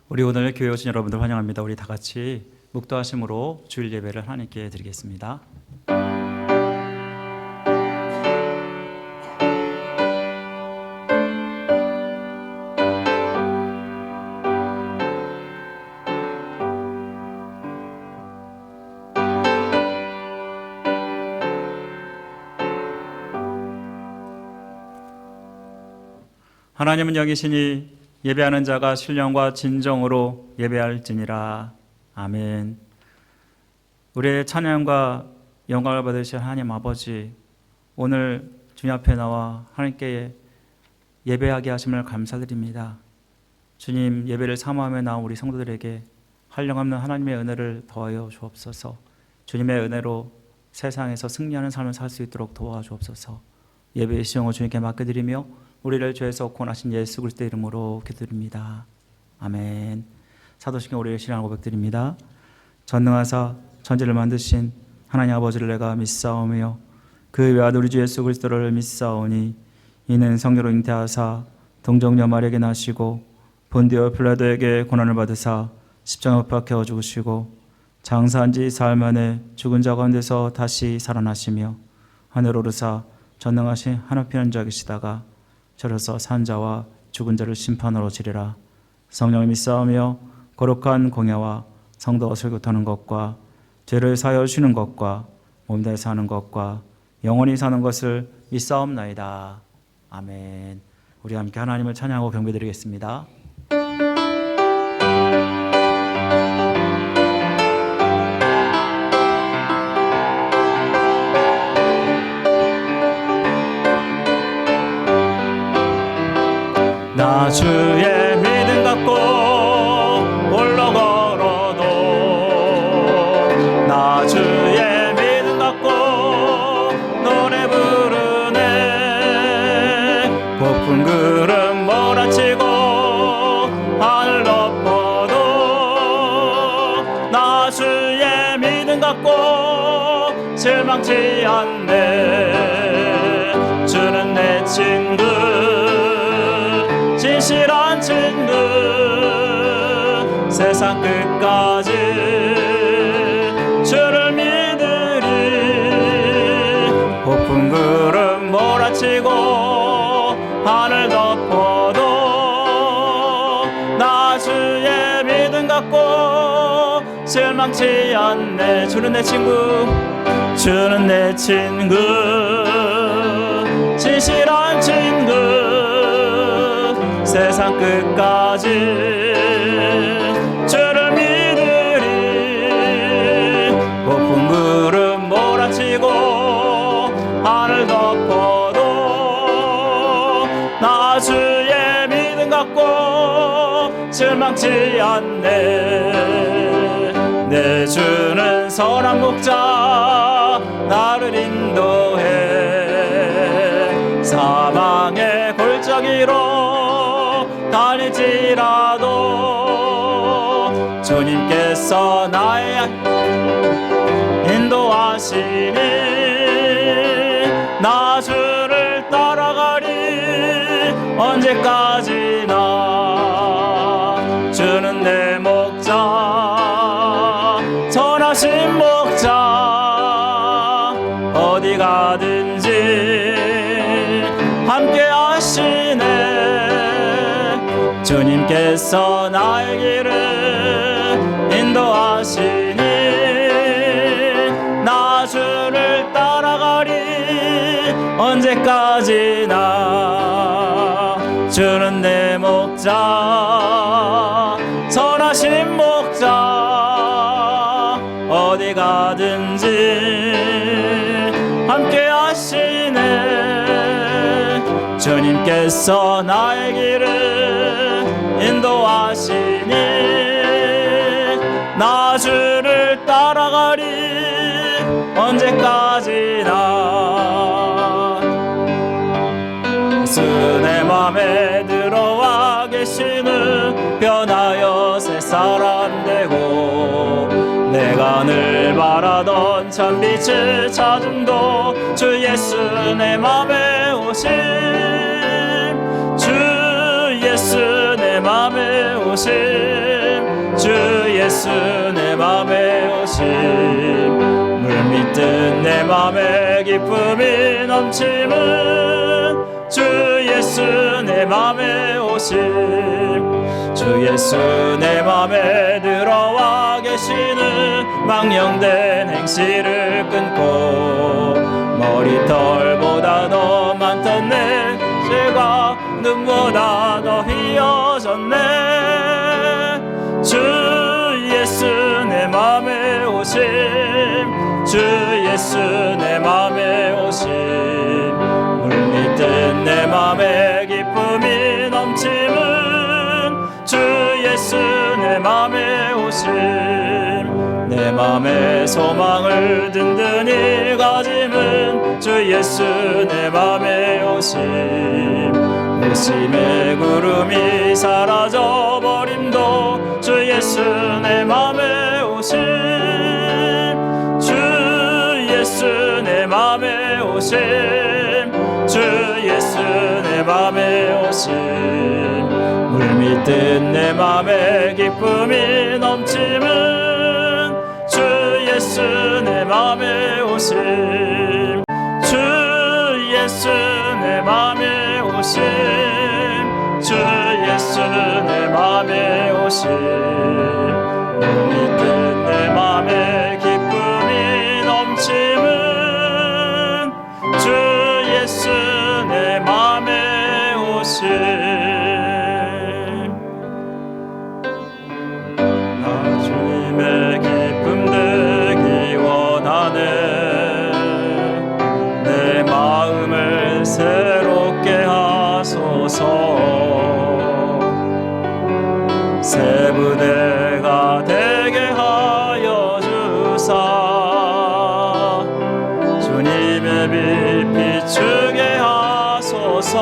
우리 오늘 교회 오신 여러분들 환영합니다. 우리 다 같이 묵도하심으로 주일 예배를 하나님께 드리겠습니다. 하나님은 여기시니 예배하는 자가 신령과 진정으로 예배할지니라. 아멘. 우리의 찬양과 영광을 받으실 하나님 아버지, 오늘 주님 앞에 나와 하나님께 예배하게 하심을 감사드립니다. 주님, 예배를 사모하며 나온 우리 성도들에게 한량없는 하나님의 은혜를 더하여 주옵소서. 주님의 은혜로 세상에서 승리하는 삶을 살 수 있도록 도와주옵소서. 예배의 시용을 주님께 맡겨드리며 우리를 죄에서 구원하신 예수 그리스도의 이름으로 기도드립니다. 아멘. 사도신경 우리의 신앙을 고백드립니다. 전능하사 천지를 만드신 하나님 아버지를 내가 믿사오며 그 외아들 우리 주 예수 그리스도를 믿사오니 이는 성령으로 잉태하사 동정녀 마리아에게 나시고 본디오 필라도에게 고난을 받으사 십자가에 못 박혀 죽으시고 장사한 지 사흘 만에 죽은 자 가운데서 다시 살아나시며 하늘 오르사 전능하신 하늘 피하는 자 계시다가 저로서 산 자와 죽은 자를 심판으로 지리라. 성령을 믿사오며 거룩한 공예와 성도가 설교하는 것과 죄를 사하여 주시는 것과 몸 다해 사는 것과 영원히 사는 것을 믿사옵나이다. 아멘. 우리 함께 하나님을 찬양하고 경배드리겠습니다. 나 주의 믿음 갖고 홀로 걸어도 나 주의 믿음 갖고 노래 부르네. 고픈 구름 몰아치고 하늘 덮어도 나 주의 믿음 갖고 실망치 않네. 주는 내 친구 진실한 친구 세상 끝까지 주를 믿으리. 고픈 구름 몰아치고 하늘 덮어도 나 주의 믿음 갖고 실망치 않네. 주는 내 친구, 주는 내 친구, 진실한 친구 세상 끝까지 주를 믿으리. 고픈 구름 몰아치고 하늘 덮어도 나 주의 믿음 갖고 실망치 않네. 내 주는 선한 목자 나를 인도해. 사망의 골짜기로 다닐지라도 주님께서 나의 인도하시니 나 주를 따라가리. 언제까지나 주는 내 목자, 선하신 목자, 어디 가든지 함께 하시네. 주님께서 나의 길을 인도하시니 나 주를 따라가리. 언제까지나 주는 내 목자, 선하신 목자, 어디 가든지 함께 하시네. 주님께서 나의 길을 인도하시니 나 주를 따라가리. 언제까지나 예수 내 맘에 들어와 계시는 변하여 새 사람 되고 내가 늘 바라던 참 빛을 찾음도 주 예수 내 맘에 오심. 주 예수 내 맘에 오심. 예수 내 맘에 오심 물밀듯 내 맘에 기쁨이 넘침은 주 예수 내 맘에 오심 주 예수 내 맘에 들어와 계시는 망령된 행실을 끊고 머리털보다 더 많던 내 죄가 눈보다 더 휘어졌네 주 예수 내 맘에 오심 주 예수 내 맘에 오심 물밀듯 내 맘에 기쁨이 넘침은 주 예수 내 맘에 오심 내 맘에 소망을 든든히 가짐은 주 예수 내 맘에 오심 오심의 구름이 사라져 버림도 주 예수 내 맘에 오심 주 예수 내 맘에 오심 주 예수 내 맘에 오심 물밀듯 내 맘에 기쁨이 넘침은 주 예수 내 맘에 오심 주 예수 내 맘에 오심 주 예수 내 맘에 오심 물밀듯 내 맘에 기쁨이 넘침은 주 예수 내 맘에 오심 나 주님의 기쁨 되기 원하네 내 마음을 새롭게 하소서 새 부대가 되게 하여 주사 주님의 빛 비추게 하소서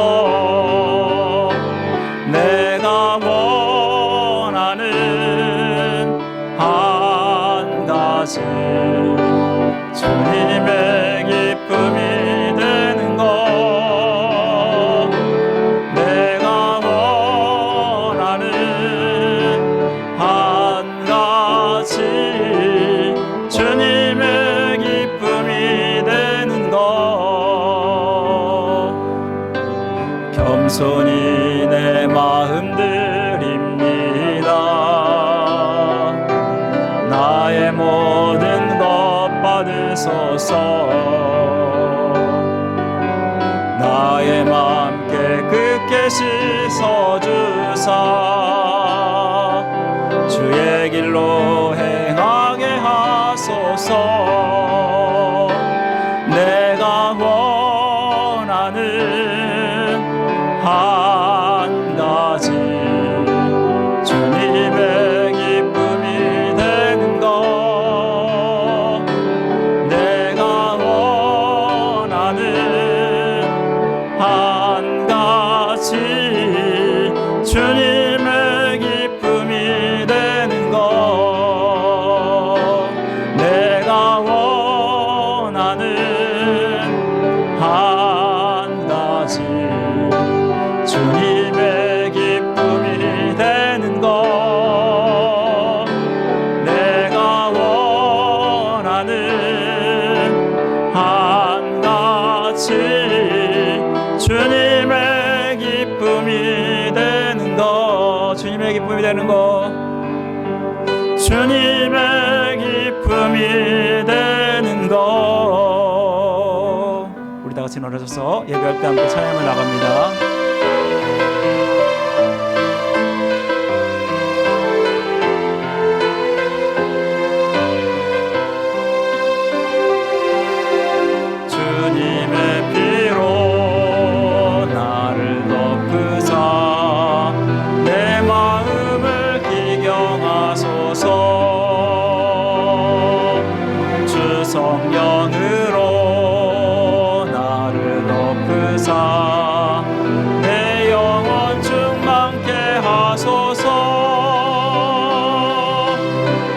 내가 원하는 한 가지 주님의 기쁨이 되는 것 내가 원하는 한 가지 주님의 기쁨이 되는 것 겸손히 내 마음 드립니다 나의 모든 것 받으소서 나의 맘 깨끗게 씻어주사 주의 길로 행하게 하소서 내가 원하는 한 가지 주님의 기쁨이 되는 것 내가 원하는 한 가지 주님의 기쁨이 되는 것 내가 원하는 한 가지 주님의 기쁨이 되는 것 내가 원하는 한 가지 주님의 기쁨이 되는 것 주님의 기쁨이 되는 것 주님의 기쁨이 되는 것 우리 다 같이 일어나셔서 예배할 때 함께 찬양을 나갑니다. 주님의 피로 나를 덮으사 내 마음을 기경하소서 주 성령으로 나를 덮으사 내 영혼 충만케 하소서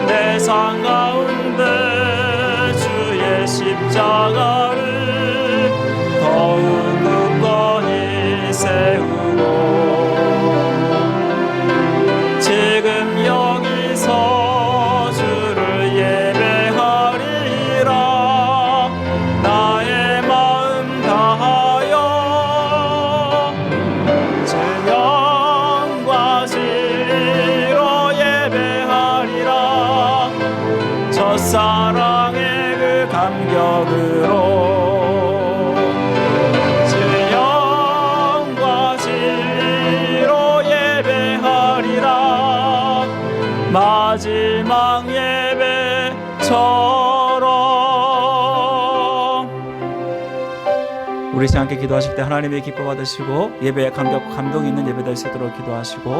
내 삶 가운데 주의 십자가를 더욱 굳건히 세우고 지금 여기서 마지막 예배처럼 우리 함께 기도하실 때 하나님의 기뻐 받으시고 예배에 감동이 있는 예배 될 수 있도록 기도하시고,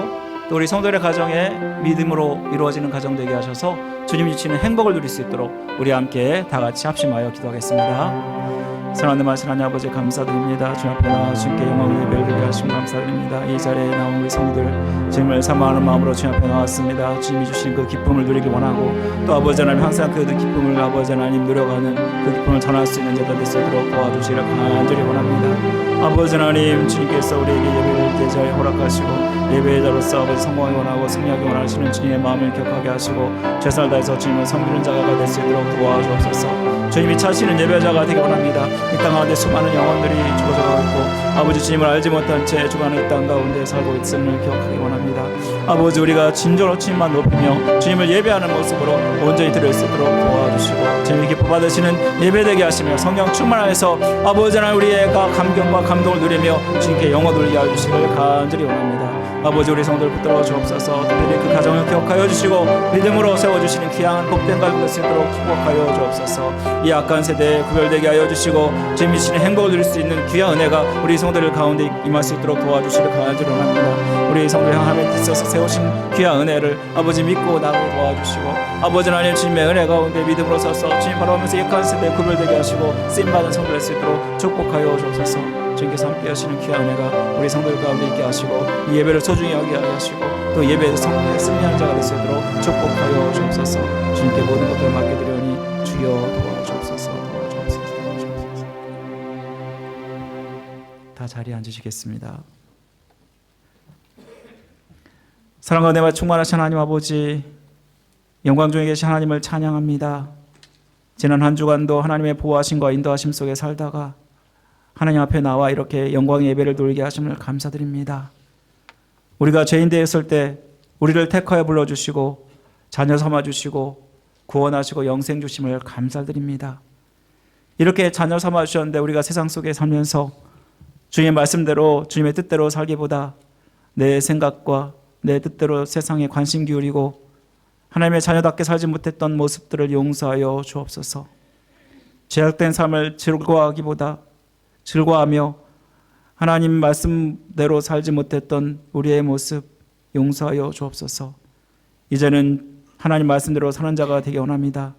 또 우리 성도들의 가정에 믿음으로 이루어지는 가정 되게 하셔서 주님 주시는 행복을 누릴 수 있도록 우리 함께 다 같이 합심하여 기도하겠습니다. 사랑하는 말씀 하나님 아버지 감사드립니다. 주님 앞에 나와 주님께 영광을 예배를 드리게 하시면 감사드립니다. 이 자리에 나온 우리 성도들 주님을 사모하는 마음으로 주님 앞에 나왔습니다. 주님이 주신 그 기쁨을 누리길 원하고, 또 아버지 하나님 항상 그 기쁨을 아버지 하나님 누려가는 그 기쁨을 전할 수 있는 자들 될 수 있도록 도와주시기를 간절히 원합니다. 아버지 하나님, 주님께서 우리에게 예배를 제자에 허락하시고 예배의 자로서 아버지 성공하기 원하고 승리하기 원하시는 주님의 마음을 기억하게 하시고 최선을 다해서 주님을 섬기는 자가 될 수 있도록 도와주옵소서. 주님이 차시는 예배자가 되기 원합니다. 이 땅 가운데 수많은 영혼들이 죽어져가고 있고 아버지 주님을 알지 못한 채 죽어가는 이 땅 가운데 살고 있음을 기억하기 원합니다. 아버지, 우리가 진정으로 주님만 높이며 주님을 예배하는 모습으로 온전히 드릴 수 있도록 도와주시고 주님이 기뻐 받으시는 예배되게 하시며 성령 충만하여서 아버지 하나님 우리의 감격과 감동을 누리며 주님께 영혼 돌리게 해주시길 간절히 원합니다. 아버지, 우리 성도를 붙들어 주옵소서. 특별히 그 가정을 기억하여 주시고 믿음으로 세워주시는 귀한 복된 가정 될 수 있도록 축복하여 주옵소서. 이 악한 세대에 구별되게 하여 주시고 주님이시는 행복을 누릴 수 있는 귀한 은혜가 우리 성도들 가운데 임할 수 있도록 도와주시길 간절히 원합니다. 우리 성도를 향하며 있어서 세우신 귀한 은혜를 아버지 믿고 나가게 도와주시고, 아버지 하나님 주님의 은혜 가운데 믿음으로 서서 주님 바라보면서 이 악한 세대에 구별되게 하시고 쓰임받은 성도 될 수 있도록 축복하여 주옵소서. 주님께서 함께 하시는 귀한 은혜가 우리 성도들 가운데 있게 하시고 이 예배를 소중히 여기게 하시고 또 예배에서 성공에 승리하는 자가 될 수 있도록 축복하여 주옵소서. 주님께 모든 것들을 맡겨드리오니 주여 도와주옵소서. 도와주옵소서. 도와주옵소서. 다 자리에 앉으시겠습니다. 사랑과 은혜와 충만하신 하나님 아버지, 영광 중에 계신 하나님을 찬양합니다. 지난 한 주간도 하나님의 보호하심과 인도하심 속에 살다가 하나님 앞에 나와 이렇게 영광의 예배를 드리게 하심을 감사드립니다. 우리가 죄인 되었을 때 우리를 택하여 불러주시고 자녀 삼아주시고 구원하시고 영생 주심을 감사드립니다. 이렇게 자녀 삼아주셨는데 우리가 세상 속에 살면서 주님의 말씀대로 주님의 뜻대로 살기보다 내 생각과 내 뜻대로 세상에 관심 기울이고 하나님의 자녀답게 살지 못했던 모습들을 용서하여 주옵소서. 죄악된 삶을 즐거워하며 하나님 말씀대로 살지 못했던 우리의 모습 용서하여 주옵소서. 이제는 하나님 말씀대로 사는 자가 되기 원합니다.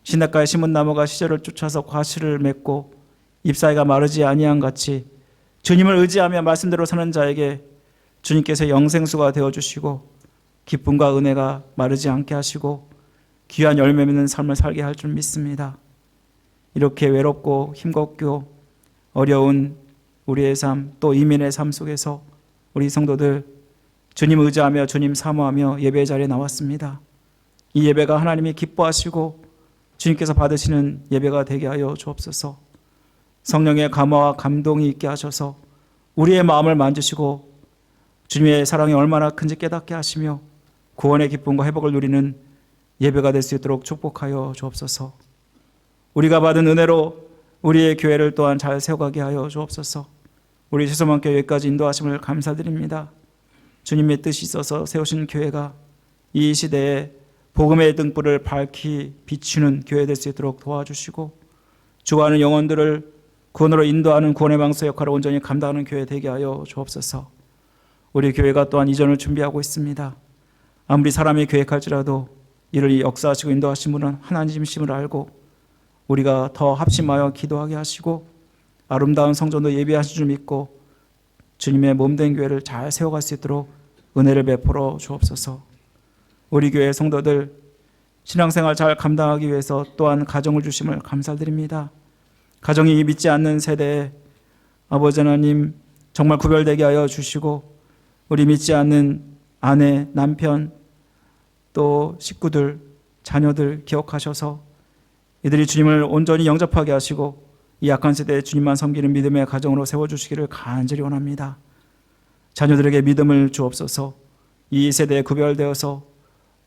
시냇가에 심은 나무가 시절을 쫓아서 과실을 맺고 잎사이가 마르지 아니한 같이 주님을 의지하며 말씀대로 사는 자에게 주님께서 영생수가 되어주시고 기쁨과 은혜가 마르지 않게 하시고 귀한 열매 맺는 삶을 살게 할 줄 믿습니다. 이렇게 외롭고 힘겹고 어려운 우리의 삶, 또 이민의 삶 속에서 우리 성도들 주님 의지하며 주님 사모하며 예배의 자리에 나왔습니다. 이 예배가 하나님이 기뻐하시고 주님께서 받으시는 예배가 되게 하여 주옵소서. 성령의 감화와 감동이 있게 하셔서 우리의 마음을 만지시고 주님의 사랑이 얼마나 큰지 깨닫게 하시며 구원의 기쁨과 회복을 누리는 예배가 될 수 있도록 축복하여 주옵소서. 우리가 받은 은혜로 우리의 교회를 또한 잘 세워가게 하여 주옵소서. 우리 세소만교회 여기까지 인도하심을 감사드립니다. 주님의 뜻이 있어서 세우신 교회가 이 시대에 복음의 등불을 밝히 비추는 교회 될 수 있도록 도와주시고 죽어가는 영혼들을 구원으로 인도하는 구원의 방서 역할을 온전히 감당하는 교회 되게 하여 주옵소서. 우리 교회가 또한 이전을 준비하고 있습니다. 아무리 사람이 계획할지라도 이를 역사하시고 인도하신 분은 하나님이심을 알고 우리가 더 합심하여 기도하게 하시고 아름다운 성전도 예비하신 줄 믿고 주님의 몸된 교회를 잘 세워갈 수 있도록 은혜를 베풀어 주옵소서. 우리 교회 성도들 신앙생활 잘 감당하기 위해서 또한 가정을 주심을 감사드립니다. 가정이 믿지 않는 세대에 아버지 하나님 정말 구별되게 하여 주시고 우리 믿지 않는 아내, 남편, 또 식구들, 자녀들 기억하셔서 이들이 주님을 온전히 영접하게 하시고 이 약한 세대에 주님만 섬기는 믿음의 가정으로 세워주시기를 간절히 원합니다. 자녀들에게 믿음을 주옵소서. 이 세대에 구별되어서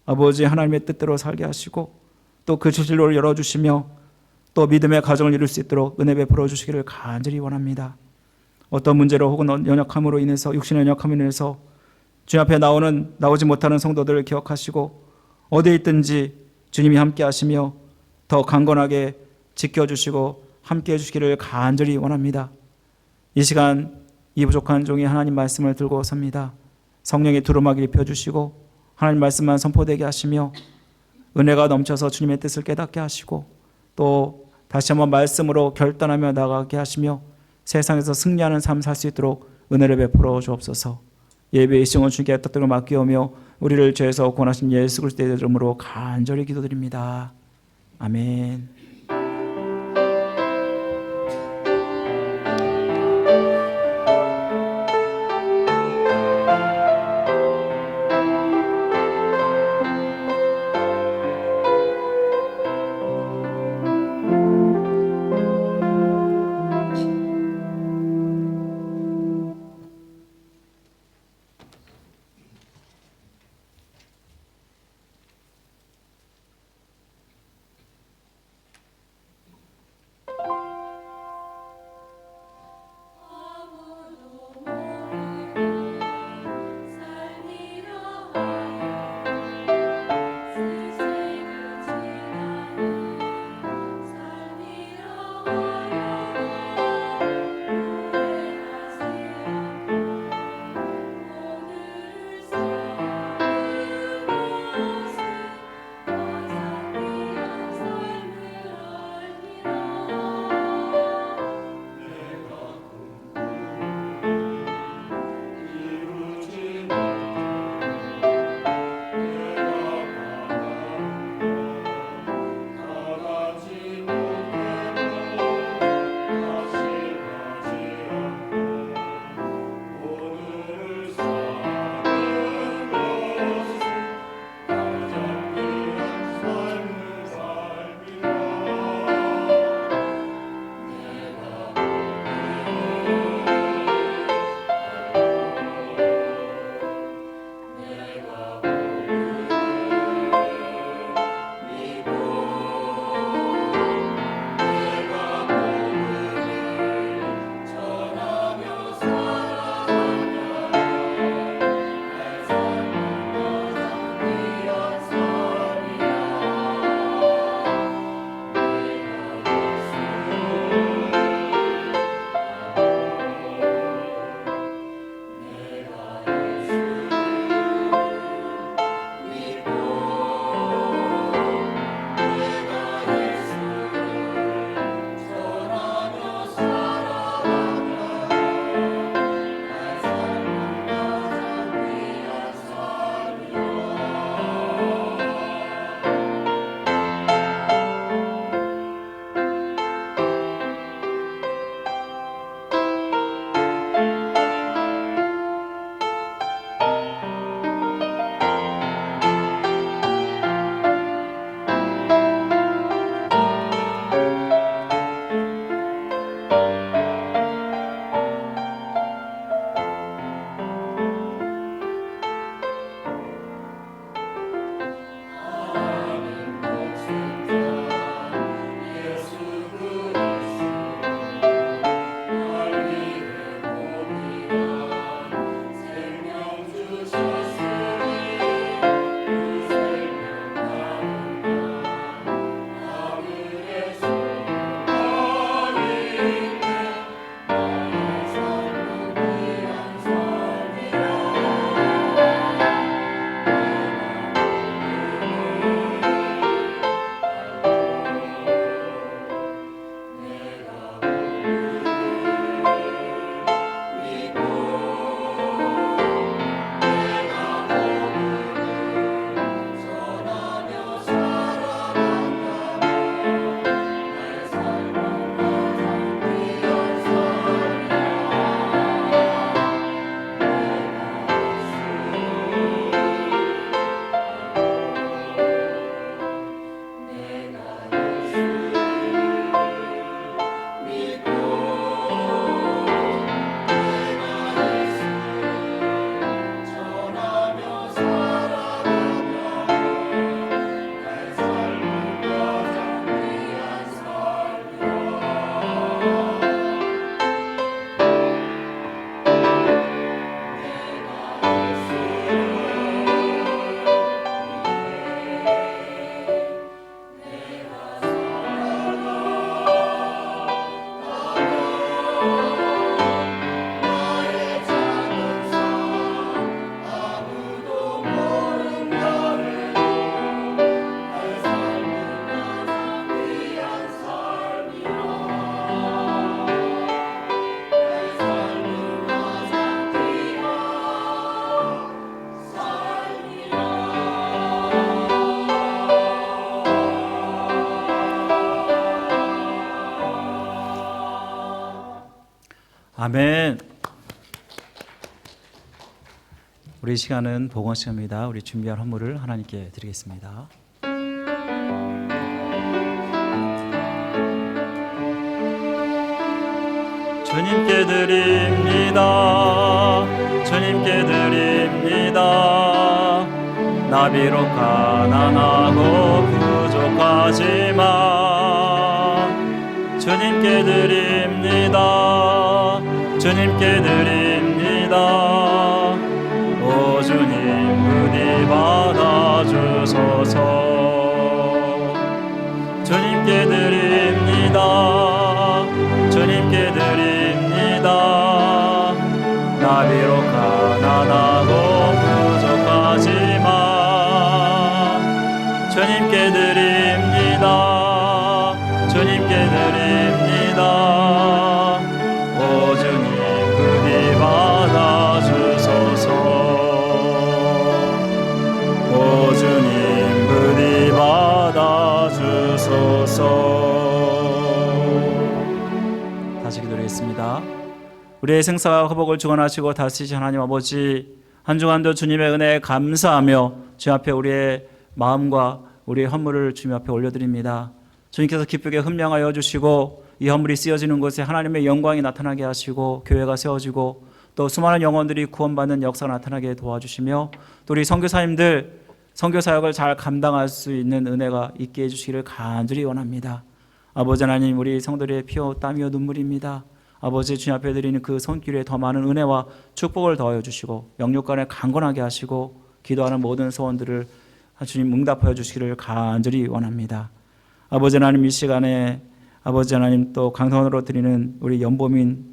아버지 하나님의 뜻대로 살게 하시고 또 그 진로를 열어주시며 또 믿음의 가정을 이룰 수 있도록 은혜 베풀어 주시기를 간절히 원합니다. 어떤 문제로 혹은 연약함으로 인해서 육신의 연약함으로 인해서 주님 앞에 나오지 못하는 성도들을 기억하시고 어디에 있든지 주님이 함께 하시며 더 강건하게 지켜주시고 함께 해주시기를 간절히 원합니다. 이 시간 이 부족한 종이 하나님 말씀을 들고 섭니다. 성령의 두루마기 입혀주시고 하나님 말씀만 선포되게 하시며 은혜가 넘쳐서 주님의 뜻을 깨닫게 하시고 또 다시 한번 말씀으로 결단하며 나가게 하시며 세상에서 승리하는 삶 살 수 있도록 은혜를 베풀어 주옵소서. 예배의 시청은 주님께 뜻대로 맡기오며 우리를 죄에서 구원하신 예수 그리스도의 이름으로 간절히 기도드립니다. 아멘. 아멘. 우리 시간은 복원 시간입니다. 우리 준비한 헌물을 하나님께 드리겠습니다. 주님께 드립니다. 주님께 드립니다. 나 비록 가난하고 부족하지만 주님께 드립니다. 주님께 드립니다. 오 주님 부디 받아주소서. 주님께 드립니다. 주님께 드립니다. 나 비록 가난하고 부족하지만 주님께 드립니다. 주님께 드립니다. 오 주님 부디 받아주소서. 오 주님 부디 받아주소서. 다시 기도드리겠습니다. 우리의 생사와 허복을 주관하시고 다스리신 하나님 아버지, 한 주간도 주님의 은혜에 감사하며 주 앞에 우리의 마음과 우리의 헌물을 주님 앞에 올려드립니다. 주님께서 기쁘게 흠명하여 주시고 이 헌물이 쓰여지는 곳에 하나님의 영광이 나타나게 하시고 교회가 세워지고 또 수많은 영혼들이 구원받는 역사가 나타나게 도와주시며 또 우리 선교사님들 선교사역을 잘 감당할 수 있는 은혜가 있게 해주시기를 간절히 원합니다. 아버지 하나님, 우리 성도들의 피와 땀이와 눈물입니다. 아버지 주님 앞에 드리는 그 손길에 더 많은 은혜와 축복을 더하여 주시고 영육간에 강건하게 하시고 기도하는 모든 소원들을 주님 응답하여 주시기를 간절히 원합니다. 아버지 하나님, 이 시간에 아버지 하나님 또 강선으로 드리는 우리 연보민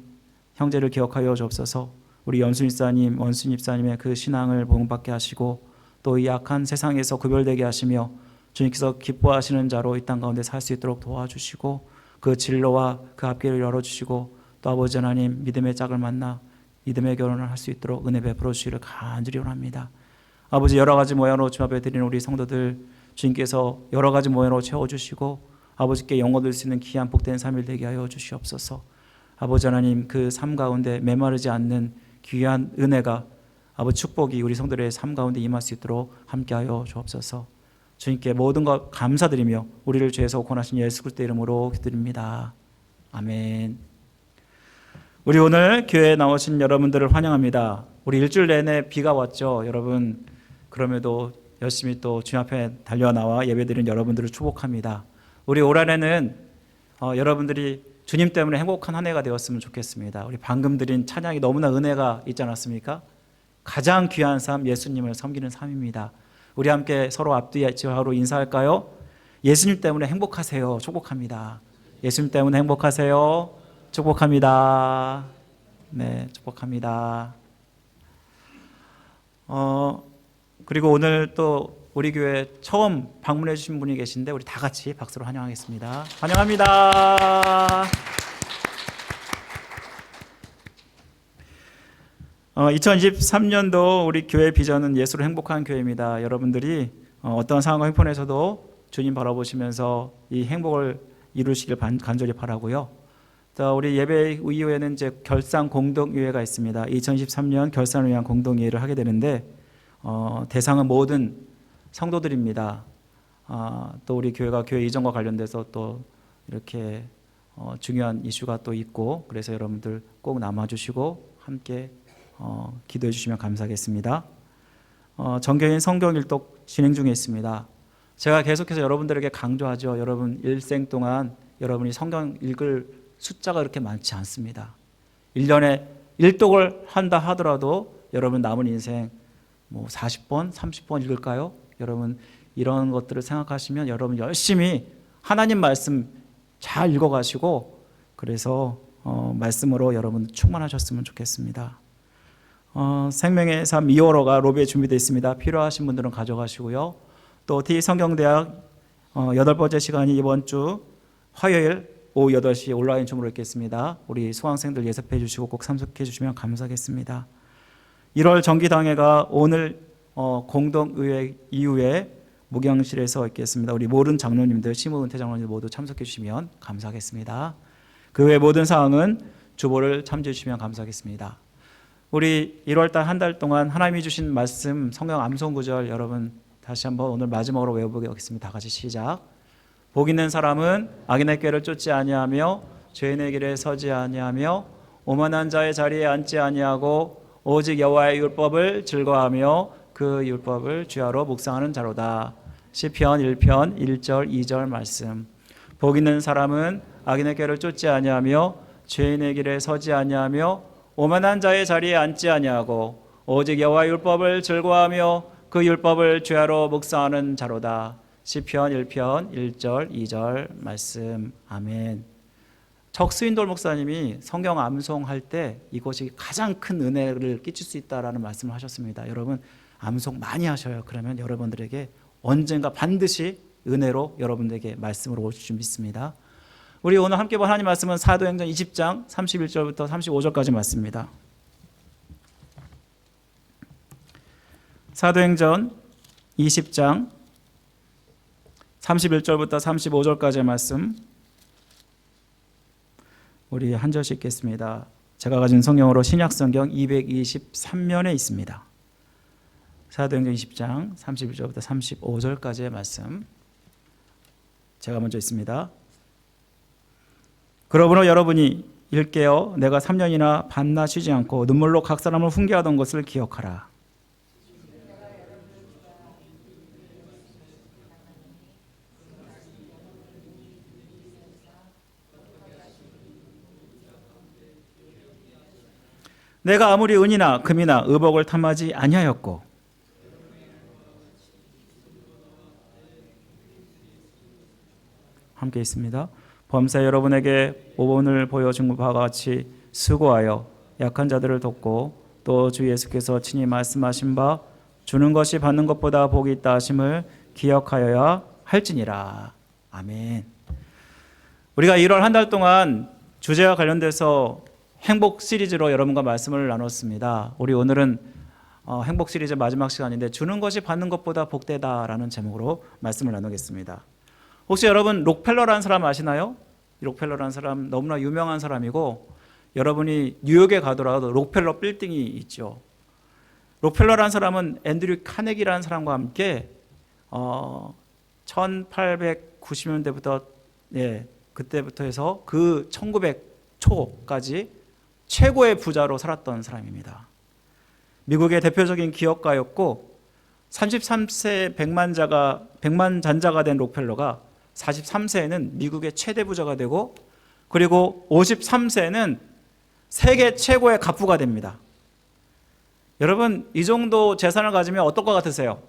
형제를 기억하여 주옵소서. 우리 연순 집사님, 원순 집사님의 그 신앙을 복음받게 하시고 또 이 악한 세상에서 구별되게 하시며 주님께서 기뻐하시는 자로 이 땅 가운데 살 수 있도록 도와주시고 그 진로와 그 앞길을 열어주시고 또 아버지 하나님 믿음의 짝을 만나 믿음의 결혼을 할 수 있도록 은혜 베풀어 주시기를 간절히 원합니다. 아버지, 여러 가지 모양으로 주 앞에 드리는 우리 성도들 주님께서 여러 가지 모양으로 채워주시고 아버지께 영광 돌릴 수 있는 귀한 복된 삶을 되게 하여 주시옵소서. 아버지 하나님, 그 삶 가운데 메마르지 않는 귀한 은혜가 아버지 축복이 우리 성도들의 삶 가운데 임할 수 있도록 함께하여 주옵소서. 주님께 모든 것 감사드리며 우리를 죄에서 구원하신 예수 그리스도의 이름으로 기도드립니다. 아멘. 우리 오늘 교회에 나오신 여러분들을 환영합니다. 우리 일주일 내내 비가 왔죠, 여러분. 그럼에도 열심히 또 주님 앞에 달려 나와 예배드리는 여러분들을 축복합니다. 우리 올 한해는 여러분들이 주님 때문에 행복한 한 해가 되었으면 좋겠습니다. 우리 방금 드린 찬양이 너무나 은혜가 있지 않았습니까? 가장 귀한 삶, 예수님을 섬기는 삶입니다. 우리 함께 서로 앞뒤로 인사할까요? 예수님 때문에 행복하세요. 축복합니다. 예수님 때문에 행복하세요. 축복합니다. 네, 축복합니다. 그리고 오늘 또 우리 교회 처음 방문해 주신 분이 계신데 우리 다 같이 박수로 환영하겠습니다. 환영합니다. 2023년도 우리 교회 비전은 예수로 행복한 교회입니다. 여러분들이 어떤 상황과 형편에서도 주님 바라보시면서 이 행복을 이루시길 간절히 바라고요. 자, 우리 예배 이후에는 이제 결산 공동의회가 있습니다. 2023년 결산을 위한 공동의회를 하게 되는데 대상은 모든 성도들입니다. 또 우리 교회가 교회 이전과 관련돼서 또 이렇게 중요한 이슈가 또 있고 그래서 여러분들 꼭 남아주시고 함께 기도해 주시면 감사하겠습니다. 정교인 성경 일독 진행 중에 있습니다. 제가 계속해서 여러분들에게 강조하죠. 여러분 일생 동안 여러분이 성경 읽을 숫자가 그렇게 많지 않습니다. 1년에 일독을 한다 하더라도 여러분 남은 인생 40번, 30번 읽을까요? 여러분 이런 것들을 생각하시면 여러분 열심히 하나님 말씀 잘 읽어가시고 그래서 말씀으로 여러분 충만하셨으면 좋겠습니다. 생명의 삶 2월호가 로비에 준비되어 있습니다. 필요하신 분들은 가져가시고요. 또 T성경대학 8번째 시간이 이번 주 화요일 오후 8시 온라인 줌으로 있겠습니다. 우리 수강생들 예습해 주시고 꼭 참석해 주시면 감사하겠습니다. 1월 정기당회가 오늘 공동의회 이후에 목양실에서 있겠습니다. 우리 모든 장로님들, 심우은퇴 장로님들 모두 참석해 주시면 감사하겠습니다. 그 외 모든 사항은 주보를 참조해 주시면 감사하겠습니다. 우리 1월달 한 달 동안 하나님이 주신 말씀 성경 암송 구절 여러분 다시 한번 오늘 마지막으로 외워보겠습니다. 다 같이 시작. 복 있는 사람은 악인의 꾀를 쫓지 아니하며 죄인의 길에 서지 아니하며 오만한 자의 자리에 앉지 아니하고 오직 여호와의 율법을 즐거워하며 그 율법을 주야로 묵상하는 자로다. 시편 1편 1절 2절 말씀. 복 있는 사람은 악인의 꾀를 쫓지 아니하며 죄인의 길에 서지 아니하며 오만한 자의 자리에 앉지 아니하고 오직 여호와의 율법을 즐거워하며 그 율법을 주야로 묵상하는 자로다. 시편 1편 1절 2절 말씀. 아멘. 적수인돌 목사님이 성경 암송할 때 이것이 가장 큰 은혜를 끼칠 수 있다라는 말씀을 하셨습니다. 여러분 암송 많이 하셔요. 그러면 여러분들에게 언젠가 반드시 은혜로 여러분들에게 말씀으로 오실 줄 믿습니다. 우리 오늘 함께 본 하나님 말씀은 사도행전 20장 31절부터 35절까지 말씀입니다. 사도행전 20장 31절부터 35절까지의 말씀 우리 한 절씩 읽겠습니다. 제가 가진 성경으로 신약성경 223면에 있습니다. 사도행전 20장 31절부터 35절까지의 말씀 제가 먼저 읽습니다. 그러므로 여러분이 일깨어 내가 3년이나 밤낮 쉬지 않고 눈물로 각 사람을 훈계하던 것을 기억하라. 내가 아무리 은이나 금이나 의복을 탐하지 아니하였고 함께 있습니다. 범사 여러분에게 오늘 보여준 바와 같이 수고하여 약한 자들을 돕고 또 주 예수께서 친히 말씀하신 바 주는 것이 받는 것보다 복이 있다 하심을 기억하여야 할지니라. 아멘. 우리가 1월 한 달 동안 주제와 관련돼서 행복 시리즈로 여러분과 말씀을 나눴습니다. 우리 오늘은 행복 시리즈 마지막 시간인데 주는 것이 받는 것보다 복되다라는 제목으로 말씀을 나누겠습니다. 혹시 여러분 록펠러라는 사람 아시나요? 록펠러라는 사람 너무나 유명한 사람이고 여러분이 뉴욕에 가더라도 록펠러 빌딩이 있죠. 록펠러라는 사람은 앤드류 카네기라는 사람과 함께 1890년대부터 그때부터 해서 그 1900초까지 최고의 부자로 살았던 사람입니다. 미국의 대표적인 기업가였고 33세 백만장자가 된 록펠러가 43세에는 미국의 최대 부자가 되고 그리고 53세에는 세계 최고의 갑부가 됩니다. 여러분 이 정도 재산을 가지면 어떨 것 같으세요?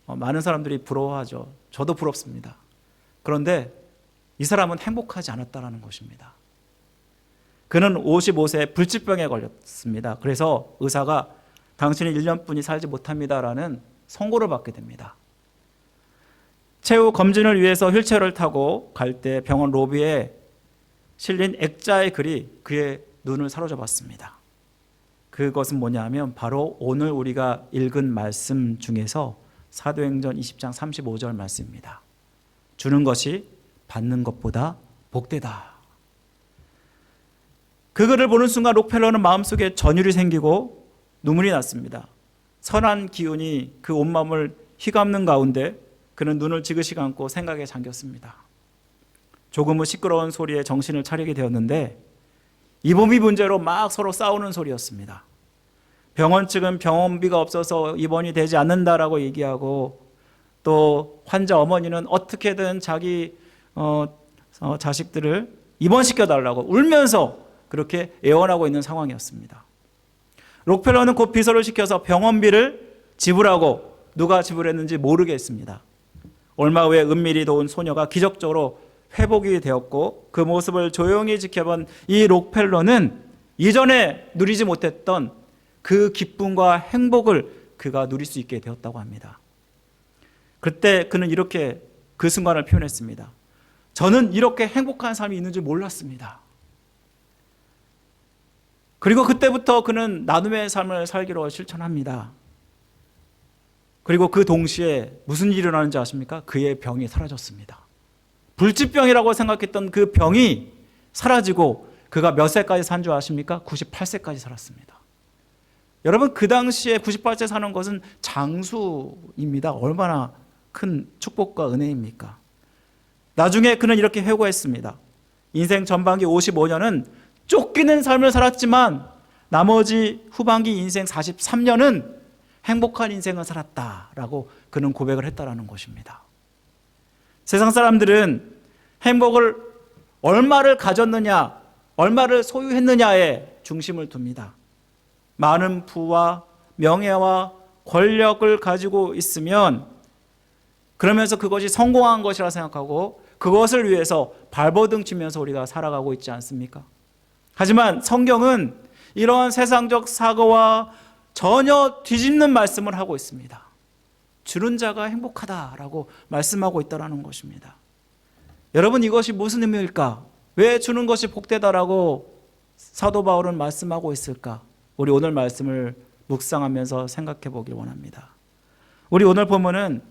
많은 사람들이 부러워하죠. 저도 부럽습니다. 그런데 이 사람은 행복하지 않았다는 것입니다. 그는 55세에 불치병에 걸렸습니다. 그래서 의사가 당신은 1년뿐이 살지 못합니다라는 선고를 받게 됩니다. 최후 검진을 위해서 휠체어를 타고 갈 때 병원 로비에 실린 액자의 글이 그의 눈을 사로잡았습니다. 그것은 뭐냐 하면 바로 오늘 우리가 읽은 말씀 중에서 사도행전 20장 35절 말씀입니다. 주는 것이 받는 것보다 복되다. 그 글을 보는 순간 록펠러는 마음속에 전율이 생기고 눈물이 났습니다. 선한 기운이 그 온마음을 휘감는 가운데 그는 눈을 지그시 감고 생각에 잠겼습니다. 조금은 시끄러운 소리에 정신을 차리게 되었는데 입원비 문제로 막 서로 싸우는 소리였습니다. 병원 측은 병원비가 없어서 입원이 되지 않는다라고 얘기하고 또 환자 어머니는 어떻게든 자기 자식들을 입원시켜달라고 울면서 그렇게 애원하고 있는 상황이었습니다. 록펠러는 곧 비서를 시켜서 병원비를 지불하고 누가 지불했는지 모르겠습니다. 얼마 후에 은밀히 도운 소녀가 기적적으로 회복이 되었고 그 모습을 조용히 지켜본 이 록펠러는 이전에 누리지 못했던 그 기쁨과 행복을 그가 누릴 수 있게 되었다고 합니다. 그때 그는 이렇게 그 순간을 표현했습니다. 저는 이렇게 행복한 삶이 있는 줄 몰랐습니다. 그리고 그때부터 그는 나눔의 삶을 살기로 실천합니다. 그리고 그 동시에 무슨 일이 일어나는지 아십니까? 그의 병이 사라졌습니다. 불치병이라고 생각했던 그 병이 사라지고 그가 몇 세까지 산 줄 아십니까? 98세까지 살았습니다. 여러분, 그 당시에 98세 사는 것은 장수입니다. 얼마나 큰 축복과 은혜입니까? 나중에 그는 이렇게 회고했습니다. 인생 전반기 55년은 쫓기는 삶을 살았지만 나머지 후반기 인생 43년은 행복한 인생을 살았다라고 그는 고백을 했다라는 것입니다. 세상 사람들은 행복을 얼마를 가졌느냐, 얼마를 소유했느냐에 중심을 둡니다. 많은 부와 명예와 권력을 가지고 있으면 그러면서 그것이 성공한 것이라 생각하고 그것을 위해서 발버둥 치면서 우리가 살아가고 있지 않습니까? 하지만 성경은 이러한 세상적 사고와 전혀 뒤집는 말씀을 하고 있습니다. 주는 자가 행복하다라고 말씀하고 있다는 것입니다. 여러분, 이것이 무슨 의미일까? 왜 주는 것이 복되다라고 사도 바울은 말씀하고 있을까? 우리 오늘 말씀을 묵상하면서 생각해 보길 원합니다. 우리 오늘 본문은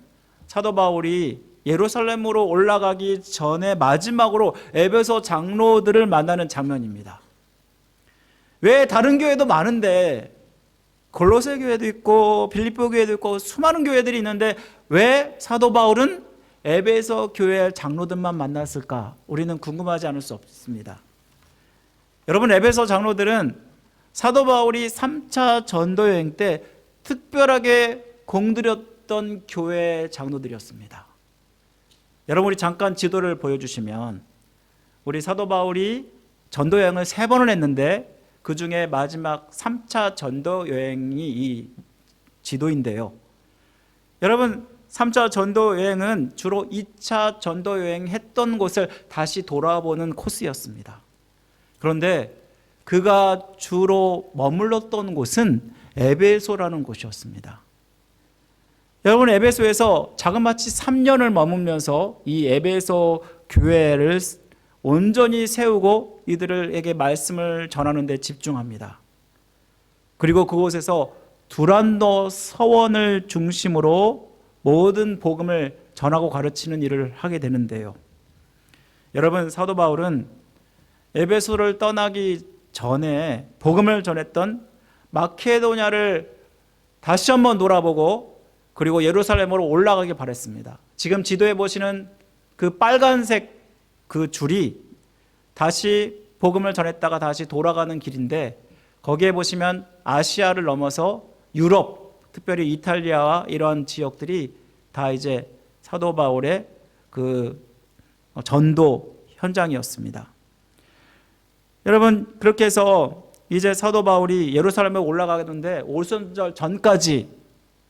사도 바울이 예루살렘으로 올라가기 전에 마지막으로 에베소 장로들을 만나는 장면입니다. 왜 다른 교회도 많은데, 골로새 교회도 있고 빌립보 교회도 있고 수많은 교회들이 있는데 왜 사도 바울은 에베소 교회 장로들만 만났을까? 우리는 궁금하지 않을 수 없습니다. 여러분, 에베소 장로들은 사도 바울이 3차 전도 여행 때 특별하게 공들였던 교회 장로들이었습니다. 여러분, 우리 잠깐 지도를 보여주시면 우리 사도 바울이 전도 여행을 3번을 했는데 그 중에 마지막 3차 전도 여행이 이 지도인데요. 여러분, 3차 전도 여행은 주로 2차 전도 여행 했던 곳을 다시 돌아보는 코스였습니다. 그런데 그가 주로 머물렀던 곳은 에베소라는 곳이었습니다. 여러분, 에베소에서 자그마치 3년을 머물면서 이 에베소 교회를 온전히 세우고 이들에게 말씀을 전하는 데 집중합니다. 그리고 그곳에서 두란노 서원을 중심으로 모든 복음을 전하고 가르치는 일을 하게 되는데요. 여러분, 사도 바울은 에베소를 떠나기 전에 복음을 전했던 마케도냐를 다시 한번 돌아보고 그리고 예루살렘으로 올라가길 바랬습니다. 지금 지도에 보시는 그 빨간색 그 줄이 다시 복음을 전했다가 다시 돌아가는 길인데, 거기에 보시면 아시아를 넘어서 유럽, 특별히 이탈리아와 이런 지역들이 다 이제 사도 바울의 그 전도 현장이었습니다. 여러분, 그렇게 해서 이제 사도 바울이 예루살렘에 올라가는데 오순절 전까지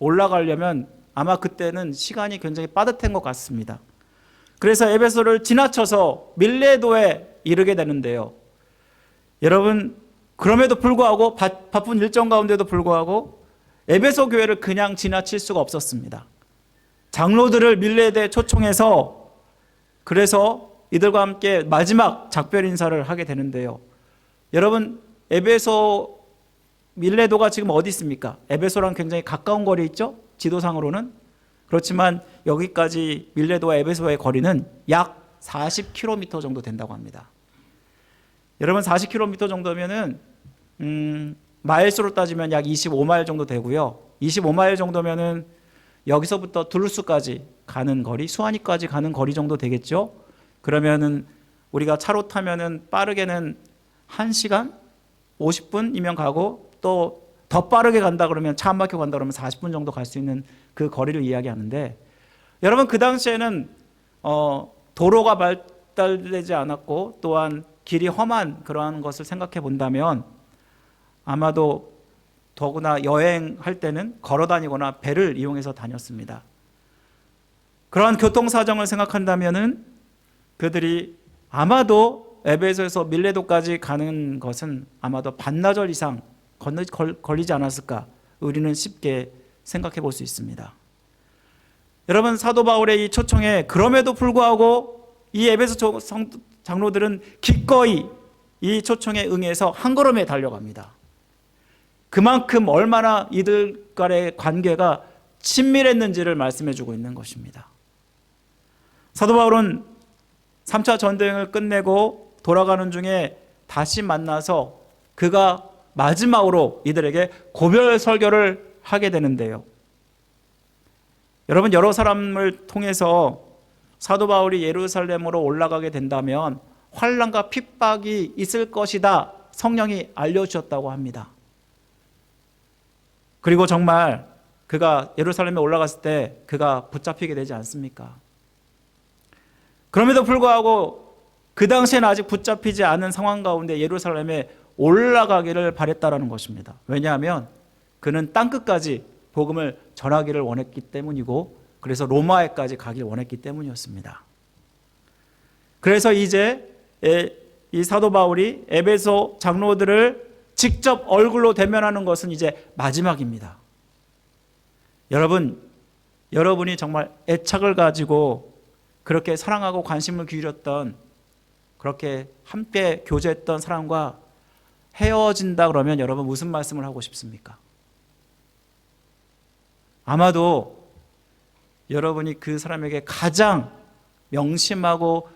올라가려면 아마 그때는 시간이 굉장히 빠듯한 것 같습니다. 그래서 에베소를 지나쳐서 밀레도에 이르게 되는데요. 여러분, 그럼에도 불구하고 바쁜 일정 가운데도 불구하고 에베소 교회를 그냥 지나칠 수가 없었습니다. 장로들을 밀레도에 초청해서 그래서 이들과 함께 마지막 작별 인사를 하게 되는데요. 여러분, 에베소 밀레도가 지금 어디 있습니까? 에베소랑 굉장히 가까운 거리에 있죠? 지도상으로는. 그렇지만 여기까지 밀레도와 에베소의 거리는 약 40km 정도 된다고 합니다. 여러분, 40km 정도면은 마일수로 따지면 약 25마일 정도 되고요. 25마일 정도면은 여기서부터 둘루스까지 가는 거리, 수아니까지 가는 거리 정도 되겠죠? 그러면은 우리가 차로 타면은 빠르게는 1시간 50분이면 가고 또 더 빠르게 간다 그러면 차 안 막혀 간다 그러면 40분 정도 갈 수 있는 그 거리를 이야기하는데, 여러분, 그 당시에는 도로가 발달되지 않았고 또한 길이 험한 그러한 것을 생각해 본다면 아마도 더구나 여행할 때는 걸어 다니거나 배를 이용해서 다녔습니다. 그러한 교통사정을 생각한다면은 그들이 아마도 에베소에서 밀레도까지 가는 것은 아마도 반나절 이상 걸리지 않았을까, 우리는 쉽게 생각해 볼 수 있습니다. 여러분, 사도 바울의 이 초청에 그럼에도 불구하고 이 에베소 장로들은 기꺼이 이 초청에 응해서 한 걸음에 달려갑니다. 그만큼 얼마나 이들 간의 관계가 친밀했는지를 말씀해 주고 있는 것입니다. 사도 바울은 3차 전도여행을 끝내고 돌아가는 중에 다시 만나서 그가 마지막으로 이들에게 고별 설교를 하게 되는데요. 여러분, 여러 사람을 통해서 사도 바울이 예루살렘으로 올라가게 된다면 환난과 핍박이 있을 것이다, 성령이 알려주셨다고 합니다. 그리고 정말 그가 예루살렘에 올라갔을 때 그가 붙잡히게 되지 않습니까? 그럼에도 불구하고 그 당시에는 아직 붙잡히지 않은 상황 가운데 예루살렘에 올라가기를 바랬다라는 것입니다. 왜냐하면 그는 땅끝까지 복음을 전하기를 원했기 때문이고, 그래서 로마에까지 가길 원했기 때문이었습니다. 그래서 이제 이 사도 바울이 에베소 장로들을 직접 얼굴로 대면하는 것은 이제 마지막입니다. 여러분이 정말 애착을 가지고 그렇게 사랑하고 관심을 기울였던, 그렇게 함께 교제했던 사람과 헤어진다 그러면 여러분 무슨 말씀을 하고 싶습니까? 아마도 여러분이 그 사람에게 가장 명심하고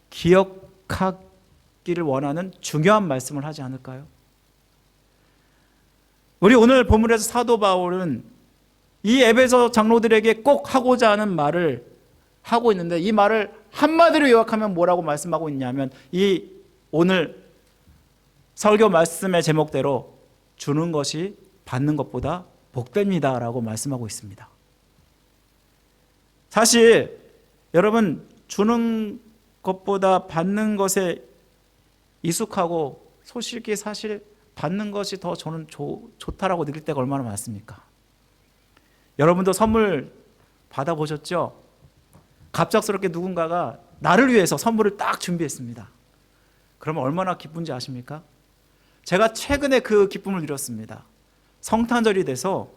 기억하기를 원하는 중요한 말씀을 하지 않을까요? 우리 오늘 본문에서 사도 바울은 이 에베소 장로들에게 꼭 하고자 하는 말을 하고 있는데, 이 말을 한마디로 요약하면 뭐라고 말씀하고 있냐면, 이 오늘 설교 말씀의 제목대로 주는 것이 받는 것보다 복됩니다 라고 말씀하고 있습니다. 사실 여러분, 주는 것보다 받는 것에 익숙하고 솔직히 사실 받는 것이 더 저는 좋다라고 느낄 때가 얼마나 많습니까? 여러분도 선물 받아보셨죠? 갑작스럽게 누군가가 나를 위해서 선물을 딱 준비했습니다. 그러면 얼마나 기쁜지 아십니까? 제가 최근에 그 기쁨을 누렸습니다. 성탄절이 돼서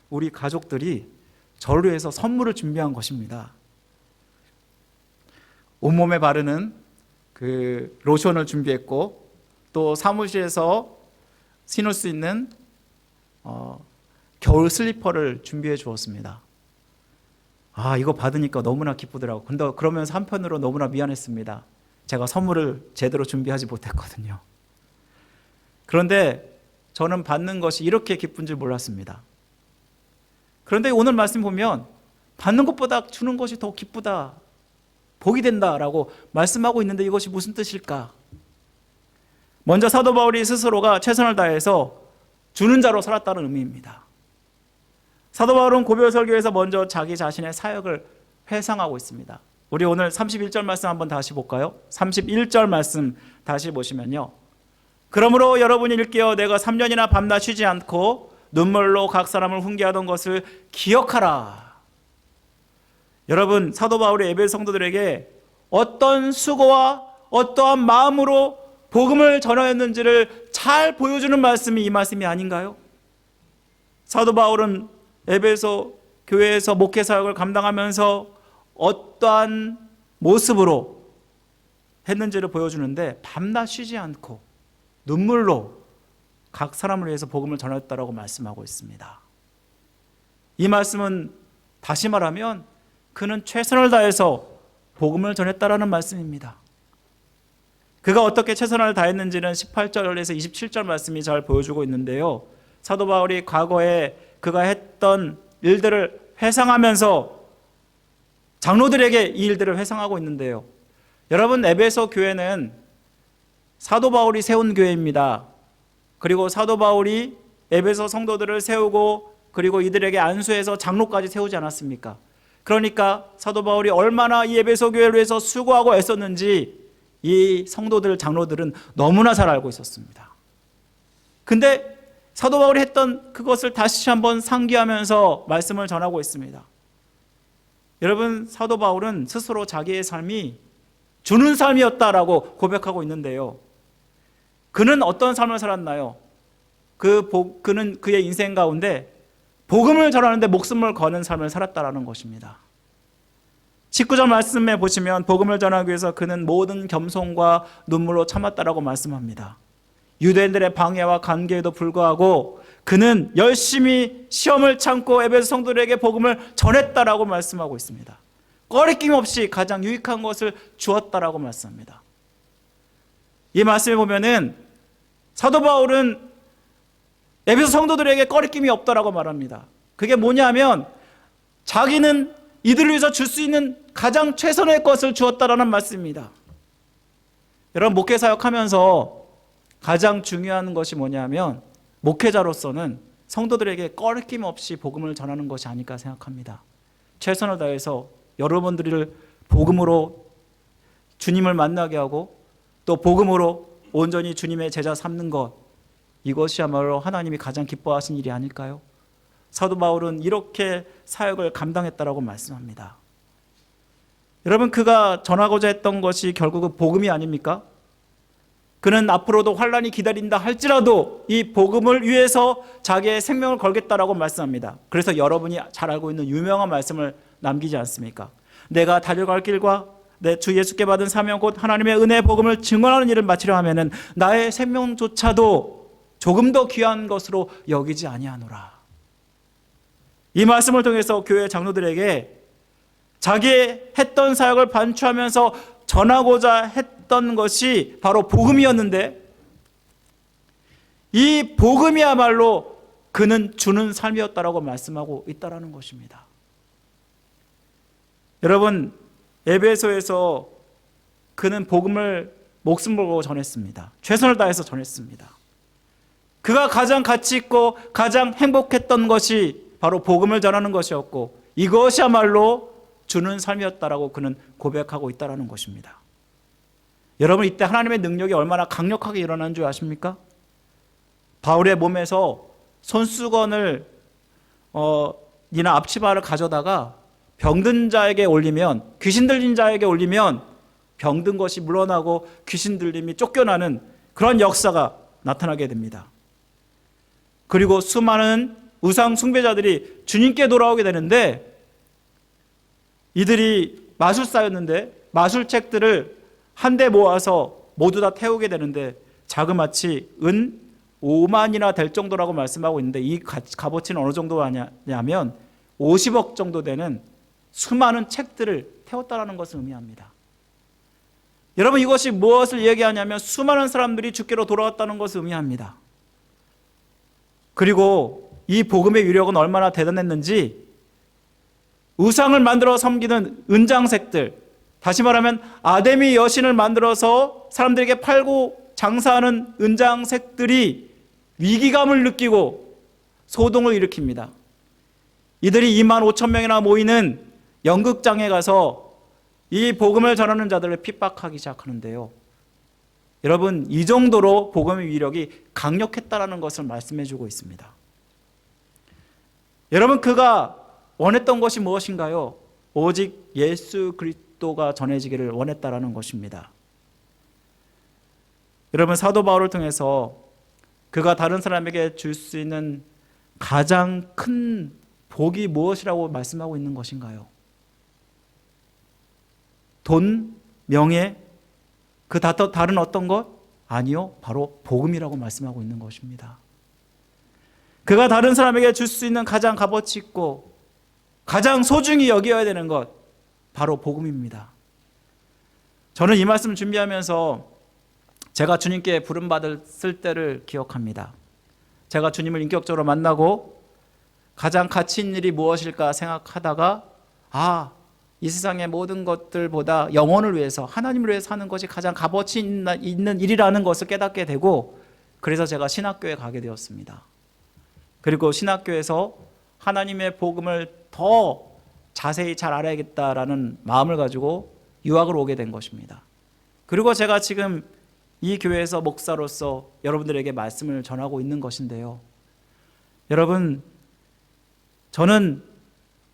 우리 가족들이 저를 위해서 선물을 준비한 것입니다. 온몸에 바르는 그 로션을 준비했고, 또 사무실에서 신을 수 있는 겨울 슬리퍼를 준비해 주었습니다. 이거 받으니까 너무나 기쁘더라고요. 근데 그러면서 한편으로 너무나 미안했습니다. 제가 선물을 제대로 준비하지 못했거든요. 그런데 저는 받는 것이 이렇게 기쁜 줄 몰랐습니다. 그런데 오늘 말씀 보면 받는 것보다 주는 것이 더 기쁘다, 복이 된다라고 말씀하고 있는데, 이것이 무슨 뜻일까? 먼저 사도 바울이 스스로가 최선을 다해서 주는 자로 살았다는 의미입니다. 사도 바울은 고별 설교에서 먼저 자기 자신의 사역을 회상하고 있습니다. 우리 오늘 31절 말씀 한번 다시 볼까요? 31절 말씀 다시 보시면요, 그러므로 여러분이 일깨어 내가 3년이나 밤낮 쉬지 않고 눈물로 각 사람을 훈계하던 것을 기억하라. 여러분, 사도 바울이 에베소 성도들에게 어떤 수고와 어떠한 마음으로 복음을 전하였는지를 잘 보여주는 말씀이 이 말씀이 아닌가요? 사도 바울은 에베소 교회에서 목회 사역을 감당하면서 어떠한 모습으로 했는지를 보여주는데, 밤낮 쉬지 않고 눈물로 각 사람을 위해서 복음을 전했다라고 말씀하고 있습니다. 이 말씀은 다시 말하면 그는 최선을 다해서 복음을 전했다라는 말씀입니다. 그가 어떻게 최선을 다했는지는 18절에서 27절 말씀이 잘 보여주고 있는데요, 사도 바울이 과거에 그가 했던 일들을 회상하면서 장로들에게 이 일들을 회상하고 있는데요, 여러분, 에베소 교회는 사도 바울이 세운 교회입니다. 그리고 사도 바울이 에베소 성도들을 세우고, 그리고 이들에게 안수해서 장로까지 세우지 않았습니까? 그러니까 사도 바울이 얼마나 이 에베소 교회를 위해서 수고하고 애썼는지 이 성도들, 장로들은 너무나 잘 알고 있었습니다. 근데 사도 바울이 했던 그것을 다시 한번 상기하면서 말씀을 전하고 있습니다. 여러분, 사도 바울은 스스로 자기의 삶이 주는 삶이었다라고 고백하고 있는데요, 그는 어떤 삶을 살았나요? 그는 그의 인생 가운데 복음을 전하는데 목숨을 거는 삶을 살았다라는 것입니다. 19절 말씀에 보시면 복음을 전하기 위해서 그는 모든 겸손과 눈물로 참았다라고 말씀합니다. 유대인들의 방해와 간계에도 불구하고 그는 열심히 시험을 참고 에베소 성도들에게 복음을 전했다라고 말씀하고 있습니다. 꺼리낌 없이 가장 유익한 것을 주었다라고 말씀합니다. 이 말씀에 보면은 사도 바울은 에베소 성도들에게 꺼리낌이 없다라고 말합니다. 그게 뭐냐면 자기는 이들을 위해서 줄 수 있는 가장 최선의 것을 주었다라는 말씀입니다. 여러분, 목회 사역하면서 가장 중요한 것이 뭐냐면 목회자로서는 성도들에게 꺼리낌 없이 복음을 전하는 것이 아닐까 생각합니다. 최선을 다해서 여러분들을 복음으로 주님을 만나게 하고 또 복음으로 온전히 주님의 제자 삼는 것, 이것이야말로 하나님이 가장 기뻐하신 일이 아닐까요? 사도 바울은 이렇게 사역을 감당했다라고 말씀합니다. 여러분, 그가 전하고자 했던 것이 결국은 복음이 아닙니까? 그는 앞으로도 환난이 기다린다 할지라도 이 복음을 위해서 자기의 생명을 걸겠다라고 말씀합니다. 그래서 여러분이 잘 알고 있는 유명한 말씀을 남기지 않습니까? 내가 달려갈 길과 내 주 예수께 받은 사명 곧 하나님의 은혜의 복음을 증언하는 일을 마치려 하면은 나의 생명조차도 조금 더 귀한 것으로 여기지 아니하노라. 이 말씀을 통해서 교회 장로들에게 자기의 했던 사역을 반추하면서 전하고자 했던 것이 바로 복음이었는데, 이 복음이야말로 그는 주는 삶이었다라고 말씀하고 있다라는 것입니다. 여러분, 에베소에서 그는 복음을 목숨 걸고 전했습니다. 최선을 다해서 전했습니다. 그가 가장 가치 있고 가장 행복했던 것이 바로 복음을 전하는 것이었고, 이것이야말로 주는 삶이었다라고 그는 고백하고 있다라는 것입니다. 여러분, 이때 하나님의 능력이 얼마나 강력하게 일어난 줄 아십니까? 바울의 몸에서 손수건을 이나 앞치마를 가져다가 병든 자에게 올리면, 귀신 들린 자에게 올리면 병든 것이 물러나고 귀신 들림이 쫓겨나는 그런 역사가 나타나게 됩니다. 그리고 수많은 우상 숭배자들이 주님께 돌아오게 되는데, 이들이 마술사였는데 마술책들을 한데 모아서 모두 다 태우게 되는데 자그마치 은 5만이나 될 정도라고 말씀하고 있는데, 이 값어치는 어느 정도 하냐면 50억 정도 되는 수많은 책들을 태웠다라는 것을 의미합니다. 여러분, 이것이 무엇을 얘기하냐면 수많은 사람들이 주께로 돌아왔다는 것을 의미합니다. 그리고 이 복음의 위력은 얼마나 대단했는지, 우상을 만들어 섬기는 은장색들, 다시 말하면 아데미 여신을 만들어서 사람들에게 팔고 장사하는 은장색들이 위기감을 느끼고 소동을 일으킵니다. 이들이 2만 5천 명이나 모이는 연극장에 가서 이 복음을 전하는 자들을 핍박하기 시작하는데요. 여러분, 이 정도로 복음의 위력이 강력했다라는 것을 말씀해 주고 있습니다. 여러분, 그가 원했던 것이 무엇인가요? 오직 예수 그리스도가 전해지기를 원했다라는 것입니다. 여러분, 사도 바울을 통해서 그가 다른 사람에게 줄 수 있는 가장 큰 복이 무엇이라고 말씀하고 있는 것인가요? 돈, 명예, 그 다른 어떤 것? 아니요, 바로 복음이라고 말씀하고 있는 것입니다. 그가 다른 사람에게 줄 수 있는 가장 값어치 있고 가장 소중히 여겨야 되는 것, 바로 복음입니다. 저는 이 말씀 준비하면서 제가 주님께 부름받았을 때를 기억합니다. 제가 주님을 인격적으로 만나고 가장 가치 있는 일이 무엇일까 생각하다가, 이 세상의 모든 것들보다 영혼을 위해서, 하나님을 위해서 하는 것이 가장 값어치 있는 일이라는 것을 깨닫게 되고, 그래서 제가 신학교에 가게 되었습니다. 그리고 신학교에서 하나님의 복음을 더 자세히 잘 알아야겠다라는 마음을 가지고 유학을 오게 된 것입니다. 그리고 제가 지금 이 교회에서 목사로서 여러분들에게 말씀을 전하고 있는 것인데요. 여러분, 저는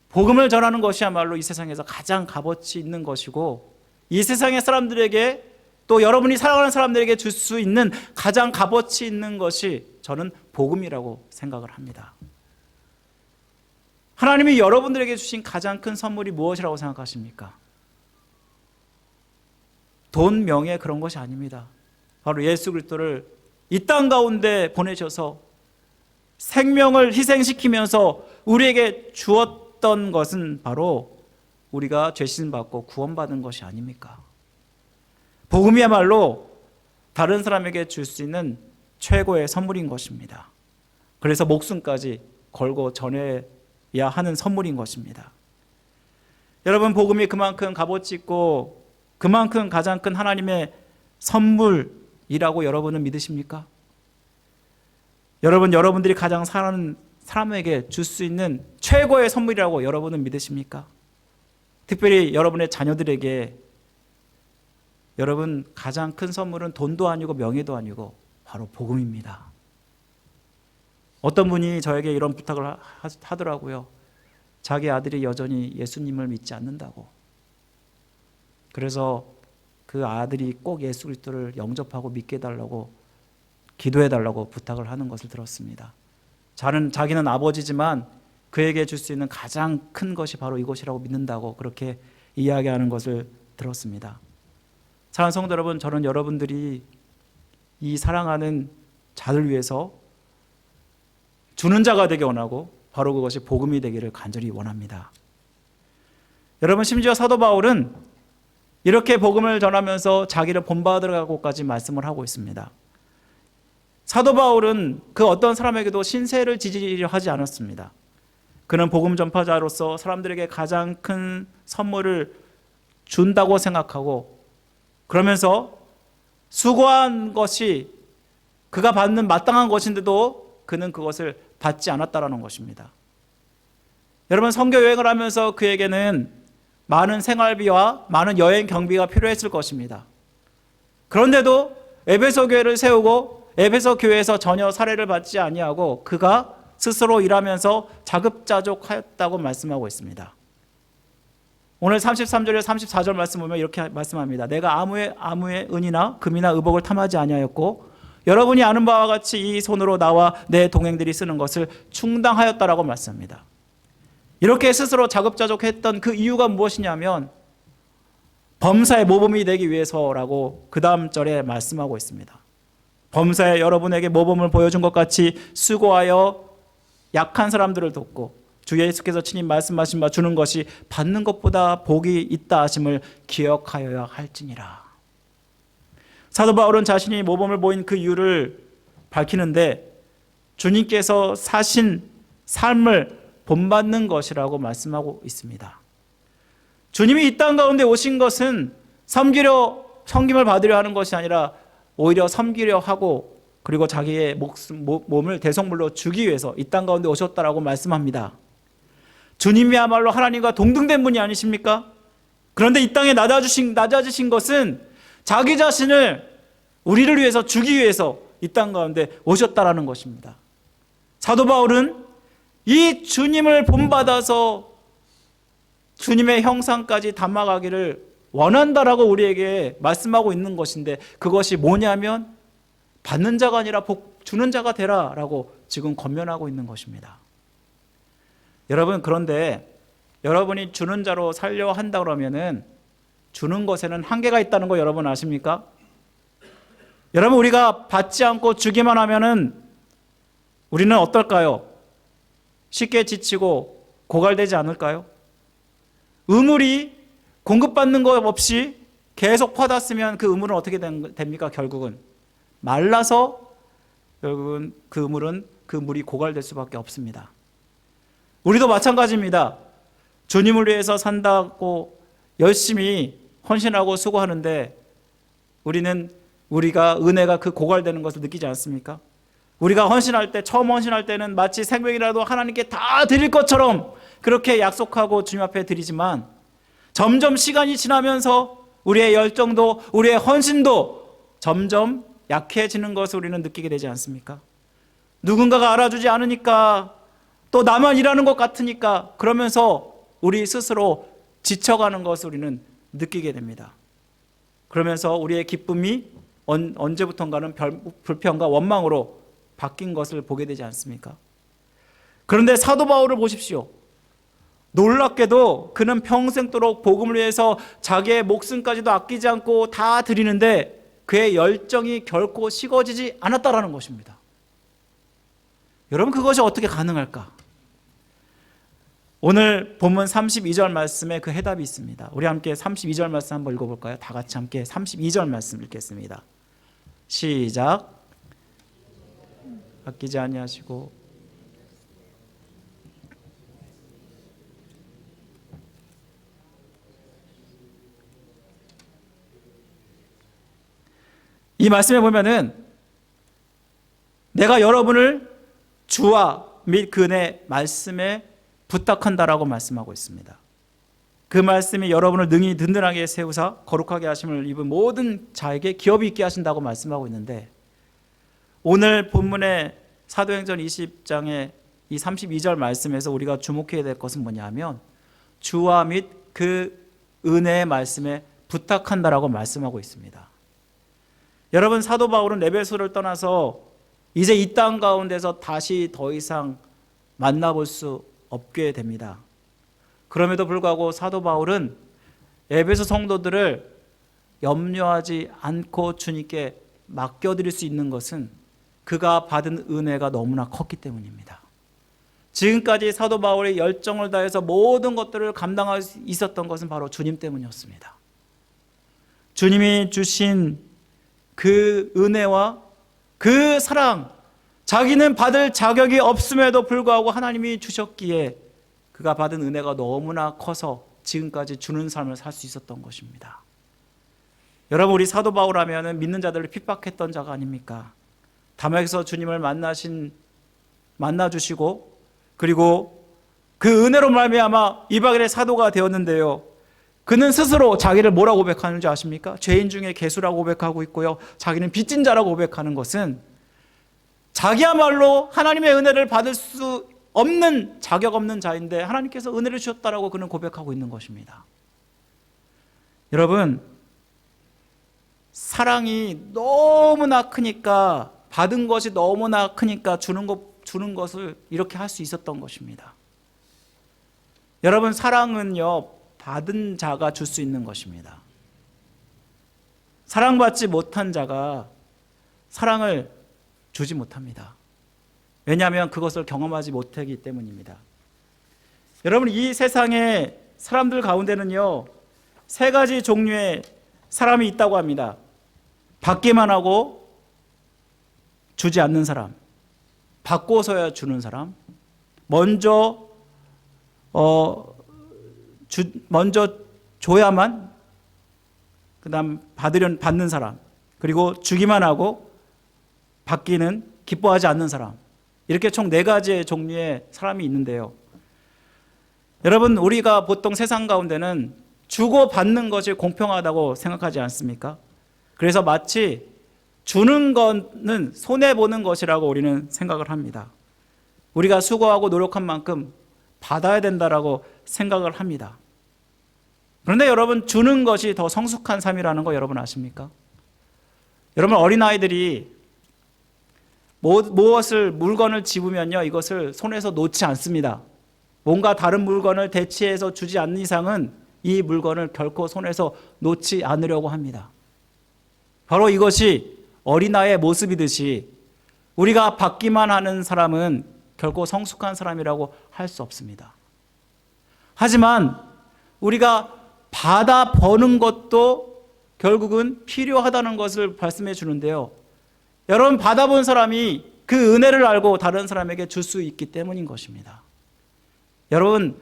복음을 전하는 것이야말로 이 세상에서 가장 값어치 있는 것이고, 이 세상의 사람들에게, 또 여러분이 사랑하는 사람들에게 줄 수 있는 가장 값어치 있는 것이 저는 복음이라고 생각을 합니다. 하나님이 여러분들에게 주신 가장 큰 선물이 무엇이라고 생각하십니까? 돈, 명예, 그런 것이 아닙니다. 바로 예수 그리스도를 이 땅 가운데 보내셔서 생명을 희생시키면서 우리에게 주었던 것은 바로 우리가 죄신 받고 구원받은 것이 아닙니까? 복음이야말로 다른 사람에게 줄 수 있는 최고의 선물인 것입니다. 그래서 목숨까지 걸고 전해야 하는 선물인 것입니다. 여러분, 복음이 그만큼 값어치 있고 그만큼 가장 큰 하나님의 선물이라고 여러분은 믿으십니까? 여러분들이 가장 사랑하는 사람에게 줄 수 있는 최고의 선물이라고 여러분은 믿으십니까? 특별히 여러분의 자녀들에게 여러분 가장 큰 선물은 돈도 아니고 명예도 아니고 바로 복음입니다. 어떤 분이 저에게 이런 부탁을 하더라고요. 자기 아들이 여전히 예수님을 믿지 않는다고. 그래서 그 아들이 꼭 예수 그리스도를 영접하고 믿게 해달라고 기도해달라고 부탁을 하는 것을 들었습니다. 자기는 아버지지만 그에게 줄 수 있는 가장 큰 것이 바로 이것이라고 믿는다고 그렇게 이야기하는 것을 들었습니다. 사랑하는 성도 여러분, 저는 여러분들이 이 사랑하는 자들 위해서 주는 자가 되기 원하고 바로 그것이 복음이 되기를 간절히 원합니다. 여러분, 심지어 사도 바울은 이렇게 복음을 전하면서 자기를 본받으라고까지 말씀을 하고 있습니다. 사도 바울은 그 어떤 사람에게도 신세를 지지려 하지 않았습니다. 그는 복음 전파자로서 사람들에게 가장 큰 선물을 준다고 생각하고 그러면서 수고한 것이 그가 받는 마땅한 것인데도 그는 그것을 받지 않았다라는 것입니다. 여러분, 선교 여행을 하면서 그에게는 많은 생활비와 많은 여행 경비가 필요했을 것입니다. 그런데도 에베소 교회를 세우고 에베소 교회에서 전혀 사례를 받지 아니하고 그가 스스로 일하면서 자급자족하였다고 말씀하고 있습니다. 오늘 33절에 34절 말씀 보면 이렇게 말씀합니다. 내가 아무의 은이나 금이나 의복을 탐하지 아니하였고 여러분이 아는 바와 같이 이 손으로 나와 내 동행들이 쓰는 것을 충당하였다라고 말씀합니다. 이렇게 스스로 자급자족했던 그 이유가 무엇이냐면 범사의 모범이 되기 위해서라고 그 다음 절에 말씀하고 있습니다. 범사에 여러분에게 모범을 보여준 것 같이 수고하여 약한 사람들을 돕고 주 예수께서 친히 말씀하신 바 주는 것이 받는 것보다 복이 있다 하심을 기억하여야 할지니라. 사도 바울은 자신이 모범을 보인 그 이유를 밝히는데 주님께서 사신 삶을 본받는 것이라고 말씀하고 있습니다. 주님이 이 땅 가운데 오신 것은 섬김을 받으려 하는 것이 아니라 오히려 섬기려 하고 그리고 자기의 몸을 대성물로 주기 위해서 이 땅 가운데 오셨다라고 말씀합니다. 주님이야말로 하나님과 동등된 분이 아니십니까? 그런데 이 땅에 낮아지신 것은 자기 자신을 우리를 위해서 주기 위해서 이 땅 가운데 오셨다라는 것입니다. 사도 바울은 이 주님을 본받아서 주님의 형상까지 닮아가기를 원한다라고 우리에게 말씀하고 있는 것인데 그것이 뭐냐면 받는 자가 아니라 복 주는 자가 되라라고 지금 권면하고 있는 것입니다. 여러분, 그런데 여러분이 주는 자로 살려 한다 그러면은 주는 것에는 한계가 있다는 거 여러분 아십니까? 여러분, 우리가 받지 않고 주기만 하면은 우리는 어떨까요? 쉽게 지치고 고갈되지 않을까요? 의물이 공급받는 것 없이 계속 퍼다 쓰면 그 의물은 어떻게 됩니까? 결국은 말라서 결국은 그 물이 고갈될 수밖에 없습니다. 우리도 마찬가지입니다. 주님을 위해서 산다고 열심히 헌신하고 수고하는데 우리가 은혜가 그 고갈되는 것을 느끼지 않습니까? 우리가 처음 헌신할 때는 마치 생명이라도 하나님께 다 드릴 것처럼 그렇게 약속하고 주님 앞에 드리지만 점점 시간이 지나면서 우리의 열정도 우리의 헌신도 점점 약해지는 것을 우리는 느끼게 되지 않습니까? 누군가가 알아주지 않으니까 또 나만 일하는 것 같으니까 그러면서 우리 스스로 지쳐가는 것을 우리는 느끼게 됩니다. 그러면서 우리의 기쁨이 언제부턴가는 불평과 원망으로 바뀐 것을 보게 되지 않습니까? 그런데 사도 바울을 보십시오. 놀랍게도 그는 평생도록 복음을 위해서 자기의 목숨까지도 아끼지 않고 다 드리는데 그의 열정이 결코 식어지지 않았다라는 것입니다. 여러분, 그것이 어떻게 가능할까? 오늘 본문 32절 말씀에 그 해답이 있습니다. 우리 함께 32절 말씀 한번 읽어볼까요? 다 같이 함께 32절 말씀 읽겠습니다. 시작. 아끼지 아니하시고 이 말씀에 보면은 내가 여러분을 주와 및 그의 말씀에 부탁한다라고 말씀하고 있습니다. 그 말씀이 여러분을 능히 든든하게 세우사 거룩하게 하심을 입은 모든 자에게 기업이 있게 하신다고 말씀하고 있는데, 오늘 본문의 사도행전 20장의 이 32절 말씀에서 우리가 주목해야 될 것은 뭐냐면 주와 및 그 은혜의 말씀에 부탁한다라고 말씀하고 있습니다. 여러분, 사도 바울은 에베소를 떠나서 이제 이 땅 가운데서 다시 더 이상 만나볼 수 없게 됩니다. 그럼에도 불구하고 사도 바울은 에베소 성도들을 염려하지 않고 주님께 맡겨드릴 수 있는 것은 그가 받은 은혜가 너무나 컸기 때문입니다. 지금까지 사도 바울의 열정을 다해서 모든 것들을 감당할 수 있었던 것은 바로 주님 때문이었습니다. 주님이 주신 그 은혜와 그 사랑, 자기는 받을 자격이 없음에도 불구하고 하나님이 주셨기에 그가 받은 은혜가 너무나 커서 지금까지 주는 삶을 살 수 있었던 것입니다. 여러분, 우리 사도 바울 하면은 믿는 자들을 핍박했던 자가 아닙니까? 담에서 주님을 만나주시고 그리고 그 은혜로 말미암아 이방인의 사도가 되었는데요, 그는 스스로 자기를 뭐라고 고백하는 줄 아십니까? 죄인 중에 괴수라고 고백하고 있고요, 자기는 빚진 자라고 고백하는 것은 자기야말로 하나님의 은혜를 받을 수 없는, 자격 없는 자인데 하나님께서 은혜를 주셨다라고 그는 고백하고 있는 것입니다. 여러분, 사랑이 너무나 크니까, 받은 것이 너무나 크니까 주는 것을 이렇게 할 수 있었던 것입니다. 여러분, 사랑은요, 받은 자가 줄 수 있는 것입니다. 사랑받지 못한 자가 사랑을 주지 못합니다. 왜냐하면 그것을 경험하지 못하기 때문입니다. 여러분, 이 세상의 사람들 가운데는요, 세 가지 종류의 사람이 있다고 합니다. 받기만 하고 주지 않는 사람, 받고서야 주는 사람, 먼저 줘야만 그다음 받는 사람, 그리고 주기만 하고 받기는 기뻐하지 않는 사람, 이렇게 총 네 가지의 종류의 사람이 있는데요, 여러분, 우리가 보통 세상 가운데는 주고 받는 것이 공평하다고 생각하지 않습니까? 그래서 마치 주는 것은 손해보는 것이라고 우리는 생각을 합니다. 우리가 수고하고 노력한 만큼 받아야 된다라고 생각을 합니다. 그런데 여러분, 주는 것이 더 성숙한 삶이라는 거 여러분 아십니까? 여러분, 어린아이들이 물건을 집으면요, 이것을 손에서 놓지 않습니다. 뭔가 다른 물건을 대체해서 주지 않는 이상은 이 물건을 결코 손에서 놓지 않으려고 합니다. 바로 이것이 어린아이의 모습이듯이 우리가 받기만 하는 사람은 결코 성숙한 사람이라고 할 수 없습니다. 하지만 우리가 받아 버는 것도 결국은 필요하다는 것을 말씀해 주는데요, 여러분, 받아본 사람이 그 은혜를 알고 다른 사람에게 줄 수 있기 때문인 것입니다. 여러분,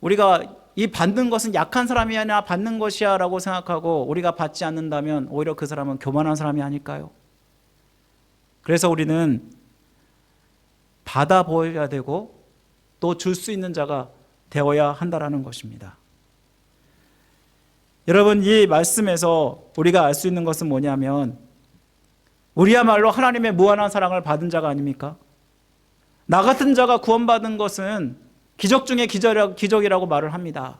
우리가 이 받는 것은 약한 사람이 아니라 받는 것이야 라고 생각하고 우리가 받지 않는다면 오히려 그 사람은 교만한 사람이 아닐까요? 그래서 우리는 받아보아야 되고 또 줄 수 있는 자가 되어야 한다라는 것입니다. 여러분, 이 말씀에서 우리가 알 수 있는 것은 뭐냐면 우리야말로 하나님의 무한한 사랑을 받은 자가 아닙니까? 나 같은 자가 구원받은 것은 기적 중에 기적이라고 말을 합니다.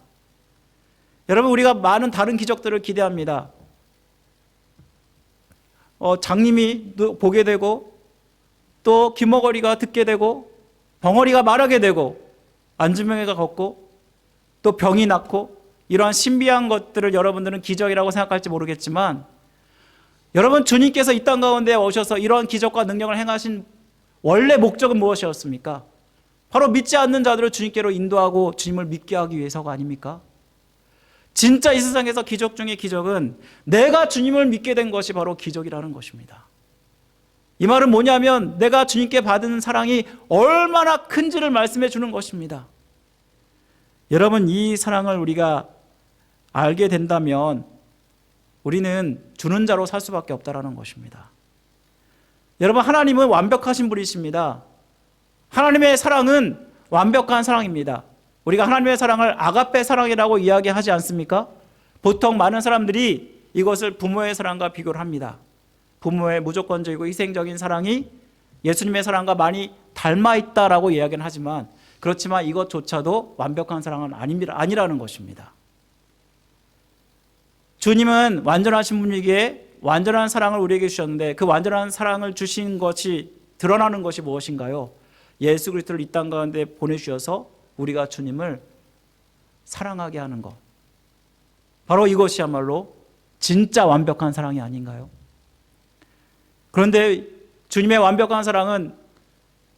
여러분, 우리가 많은 다른 기적들을 기대합니다. 장님이 보게 되고 또 귀머거리가 듣게 되고 벙어리가 말하게 되고 안진병이가 걷고 또 병이 낫고, 이러한 신비한 것들을 여러분들은 기적이라고 생각할지 모르겠지만, 여러분, 주님께서 이 땅 가운데 오셔서 이러한 기적과 능력을 행하신 원래 목적은 무엇이었습니까? 바로 믿지 않는 자들을 주님께로 인도하고 주님을 믿게 하기 위해서가 아닙니까? 진짜 이 세상에서 기적 중의 기적은 내가 주님을 믿게 된 것이 바로 기적이라는 것입니다. 이 말은 뭐냐면 내가 주님께 받은 사랑이 얼마나 큰지를 말씀해 주는 것입니다. 여러분, 이 사랑을 우리가 알게 된다면 우리는 주는 자로 살 수밖에 없다는 것입니다. 여러분, 하나님은 완벽하신 분이십니다. 하나님의 사랑은 완벽한 사랑입니다. 우리가 하나님의 사랑을 아가페 사랑이라고 이야기하지 않습니까? 보통 많은 사람들이 이것을 부모의 사랑과 비교를 합니다. 부모의 무조건적이고 희생적인 사랑이 예수님의 사랑과 많이 닮아 있다라고 이야기는 하지만, 그렇지만 이것조차도 완벽한 사랑은 아니라는 것입니다. 주님은 완전하신 분이기에 완전한 사랑을 우리에게 주셨는데, 그 완전한 사랑을 주신 것이 드러나는 것이 무엇인가요? 예수 그리스도를 이 땅 가운데 보내주셔서 우리가 주님을 사랑하게 하는 것, 바로 이것이야말로 진짜 완벽한 사랑이 아닌가요? 그런데 주님의 완벽한 사랑은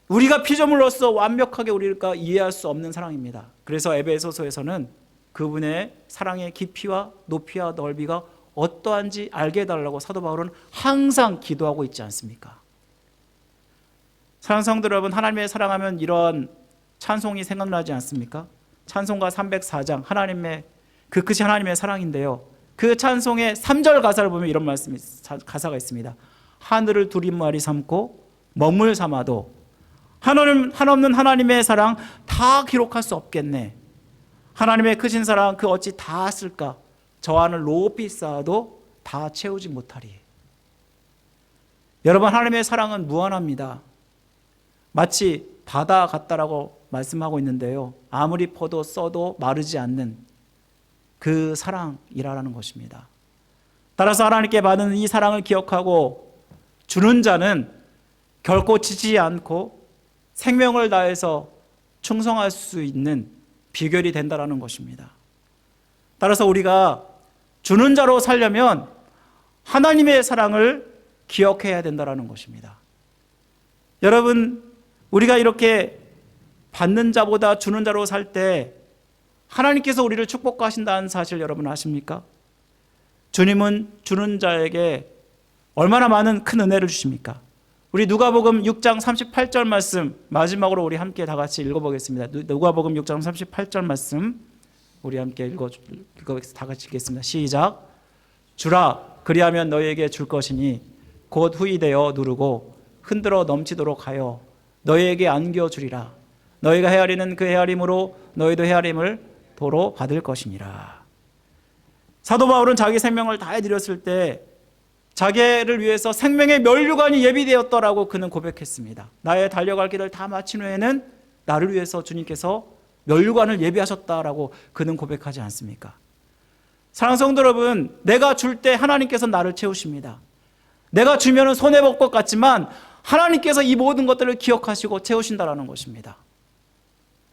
우리가 피조물로서 완벽하게 우리가 이해할 수 없는 사랑입니다. 그래서 에베소서에서는 그분의 사랑의 깊이와 높이와 넓이가 어떠한지 알게 해달라고 사도 바울은 항상 기도하고 있지 않습니까? 사랑하는 성도 여러분, 하나님의 사랑하면 이런 찬송이 생각나지 않습니까? 찬송가 304장, 하나님의 그 끝이 하나님의 사랑인데요, 그 찬송의 3절 가사를 보면 이런 가사가 있습니다. 하늘을 두리마리 삼고 먹물 삼아도 한없는 하나님의 사랑 다 기록할 수 없겠네. 하나님의 크신 사랑 그 어찌 다 쓸까? 저 하늘 높이 쌓아도 다 채우지 못하리. 여러분, 하나님의 사랑은 무한합니다. 마치 바다 같다라고 말씀하고 있는데요, 아무리 퍼도 써도 마르지 않는 그 사랑이라는 것입니다. 따라서 하나님께 받은 이 사랑을 기억하고 주는 자는 결코 지치지 않고 생명을 다해서 충성할 수 있는 비결이 된다는 것입니다. 따라서 우리가 주는 자로 살려면 하나님의 사랑을 기억해야 된다는 것입니다. 여러분, 우리가 이렇게 받는 자보다 주는 자로 살 때 하나님께서 우리를 축복하신다는 사실 여러분 아십니까? 주님은 주는 자에게 얼마나 많은 큰 은혜를 주십니까? 우리 누가복음 6장 38절 말씀 마지막으로 우리 함께 다 같이 읽어보겠습니다. 누가복음 6장 38절 말씀 우리 함께 다 같이 읽겠습니다. 시작. 주라, 그리하면 너희에게 줄 것이니 곧 후이되어 누르고 흔들어 넘치도록 하여 너희에게 안겨주리라. 너희가 헤아리는 그 헤아림으로 너희도 헤아림을 도로 받을 것이니라. 사도 바울은 자기 생명을 다해드렸을 때 자기를 위해서 생명의 면류관이 예비되었더라고 그는 고백했습니다. 나의 달려갈 길을 다 마친 후에는 나를 위해서 주님께서 면류관을 예비하셨다라고 그는 고백하지 않습니까? 사랑하는 성도 여러분, 내가 줄 때 하나님께서 나를 채우십니다. 내가 주면은 손해볼 것 같지만 하나님께서 이 모든 것들을 기억하시고 채우신다라는 것입니다.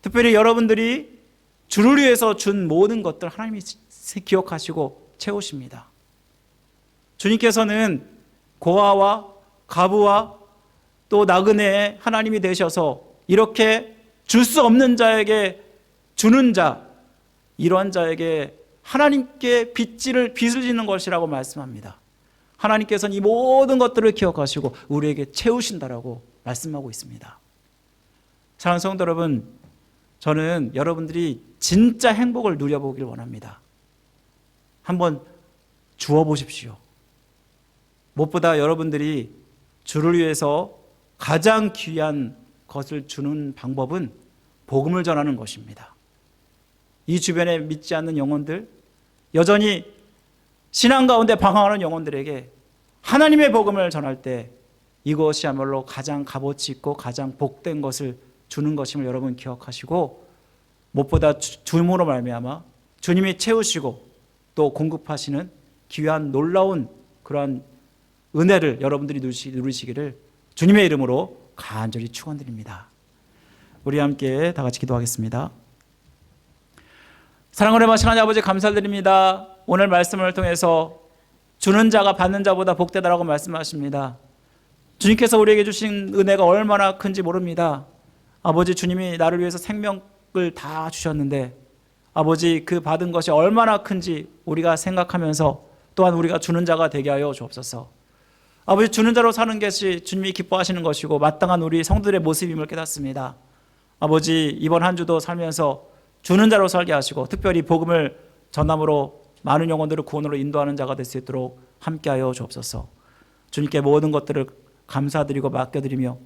특별히 여러분들이 주를 위해서 준 모든 것들 하나님이 기억하시고 채우십니다. 주님께서는 고아와 가부와 또 나그네의 하나님이 되셔서 이렇게 줄 수 없는 자에게 주는 자, 이러한 자에게 하나님께 빚을 지는 것이라고 말씀합니다. 하나님께서는 이 모든 것들을 기억하시고 우리에게 채우신다라고 말씀하고 있습니다. 사랑하는 성도 여러분, 저는 여러분들이 진짜 행복을 누려보길 원합니다. 한번 주어보십시오. 무엇보다 여러분들이 주를 위해서 가장 귀한 것을 주는 방법은 복음을 전하는 것입니다. 이 주변에 믿지 않는 영혼들, 여전히 신앙 가운데 방황하는 영혼들에게 하나님의 복음을 전할 때 이것이야말로 가장 값어치 있고 가장 복된 것을 주는 것임을 여러분 기억하시고, 무엇보다 주님으로 말미암아 주님이 채우시고 또 공급하시는 귀한 놀라운 그러한 은혜를 여러분들이 누리시기를 주님의 이름으로 간절히 축원드립니다. 우리 함께 다 같이 기도하겠습니다. 사랑을 해마신 하나님 아버지, 감사드립니다. 오늘 말씀을 통해서 주는 자가 받는 자보다 복되다라고 말씀하십니다. 주님께서 우리에게 주신 은혜가 얼마나 큰지 모릅니다. 아버지, 주님이 나를 위해서 생명을 다 주셨는데 아버지, 그 받은 것이 얼마나 큰지 우리가 생각하면서 또한 우리가 주는 자가 되게 하여 주옵소서. 아버지, 주는 자로 사는 것이 주님이 기뻐하시는 것이고 마땅한 우리 성도들의 모습임을 깨닫습니다. 아버지, 이번 한 주도 살면서 주는 자로 살게 하시고 특별히 복음을 전함으로 많은 영혼들을 구원으로 인도하는 자가 될 수 있도록 함께하여 주옵소서. 주님께 모든 것들을 감사드리고 맡겨드리며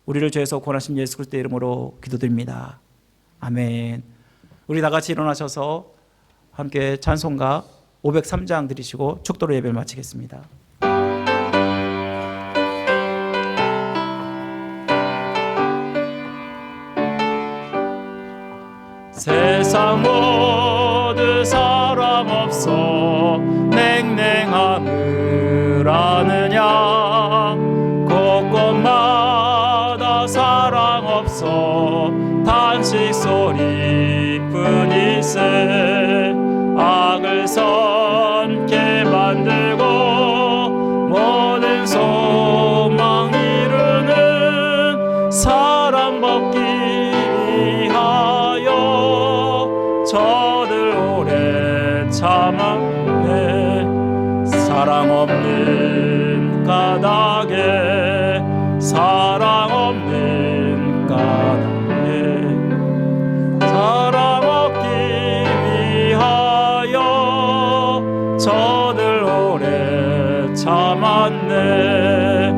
우리를 죄에서 구원하신 예수 그리스도의 이름으로 기도드립니다. 아멘. 우리 다 같이 일어나셔서 함께 찬송가 503장 드리시고 축도로 예배를 마치겠습니다. 세상 모두 사랑 없어 냉랭함을 아느냐. 곳곳마다 사랑 없어 탄식 소리뿐이세. 악을 선게 만들고 모든 소망 이루는 사랑받기 위하여 저들 오래 참았네. 사랑 없는 까닭에 사랑 없는 까닭에 사랑 얻기 위하여 저들 오래 참았네.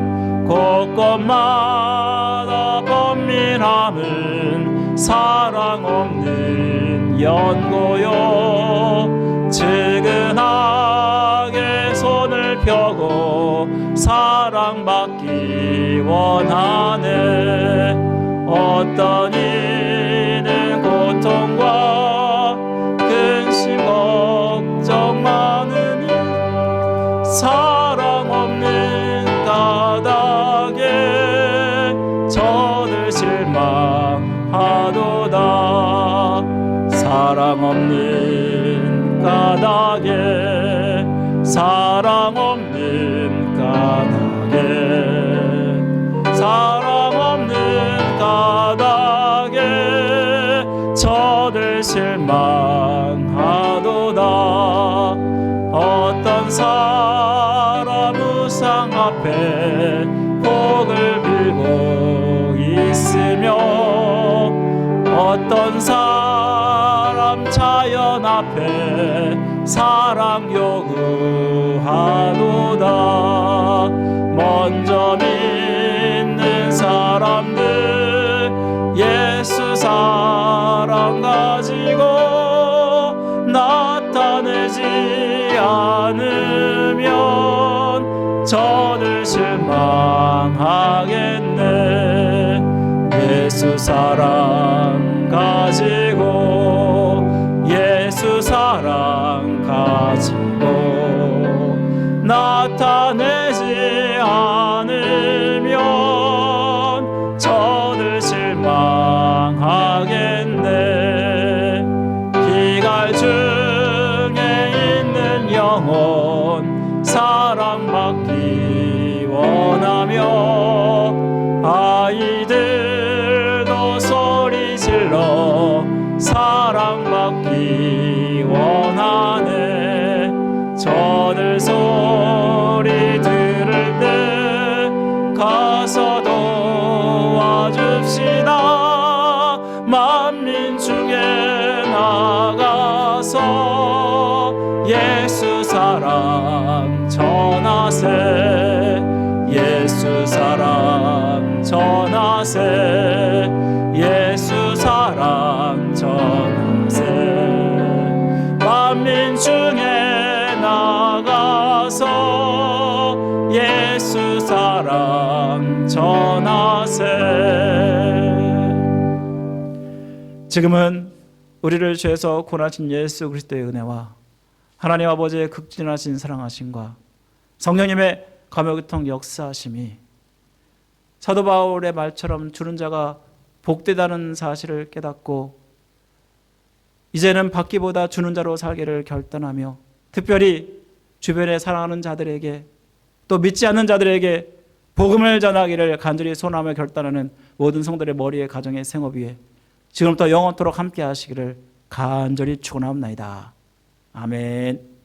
곳곳마다 번민함은 사랑 없는 연고요. 측은하게 손을 펴고 사랑받기 원하네. 어떤 이는 고통과 근심 걱정 많으니 사랑 없는 까닭에 저들 실망하도다. 사랑 없는 까닭에 사랑 없는 까닭에 사랑 없는 까닭에 저들 실망하도다. 어떤 사람 우상 앞에 복을 빌고 있으며 어떤 사람 자연 앞에 사랑 요구하도다. 먼저 믿는 사람들 예수 사랑 가지고 나타내지 않으면 저들 실망하겠네. 예수 사랑 가지고 예수 사랑 가지고 나타내지 않으면 저들 실망하겠네. 기갈 중에 있는 영혼 사랑받기 원하며 아이들도 소리 질러 사랑받기 원하네. 저들 소리 들을 때 가서 도와줍시다. 만민 중에 나가서 예수 사랑 전하세. 예수 사랑 전하세. 예수 사랑 전하세. 만민 중에 나가서 예수 사랑 전하세. 지금은 우리를 죄에서 구원하신 예수 그리스도의 은혜와 하나님 아버지의 극진하신 사랑하심과 성령님의 감화교통 역사하심이 사도 바울의 말처럼 주는 자가 복되다는 사실을 깨닫고 이제는 받기보다 주는 자로 살기를 결단하며 특별히 주변에 사랑하는 자들에게 또 믿지 않는 자들에게 복음을 전하기를 간절히 소원하며 결단하는 모든 성도의 머리에 가정의 생업 위에 지금부터 영원토록 함께 하시기를 간절히 축원하옵나이다. 아멘.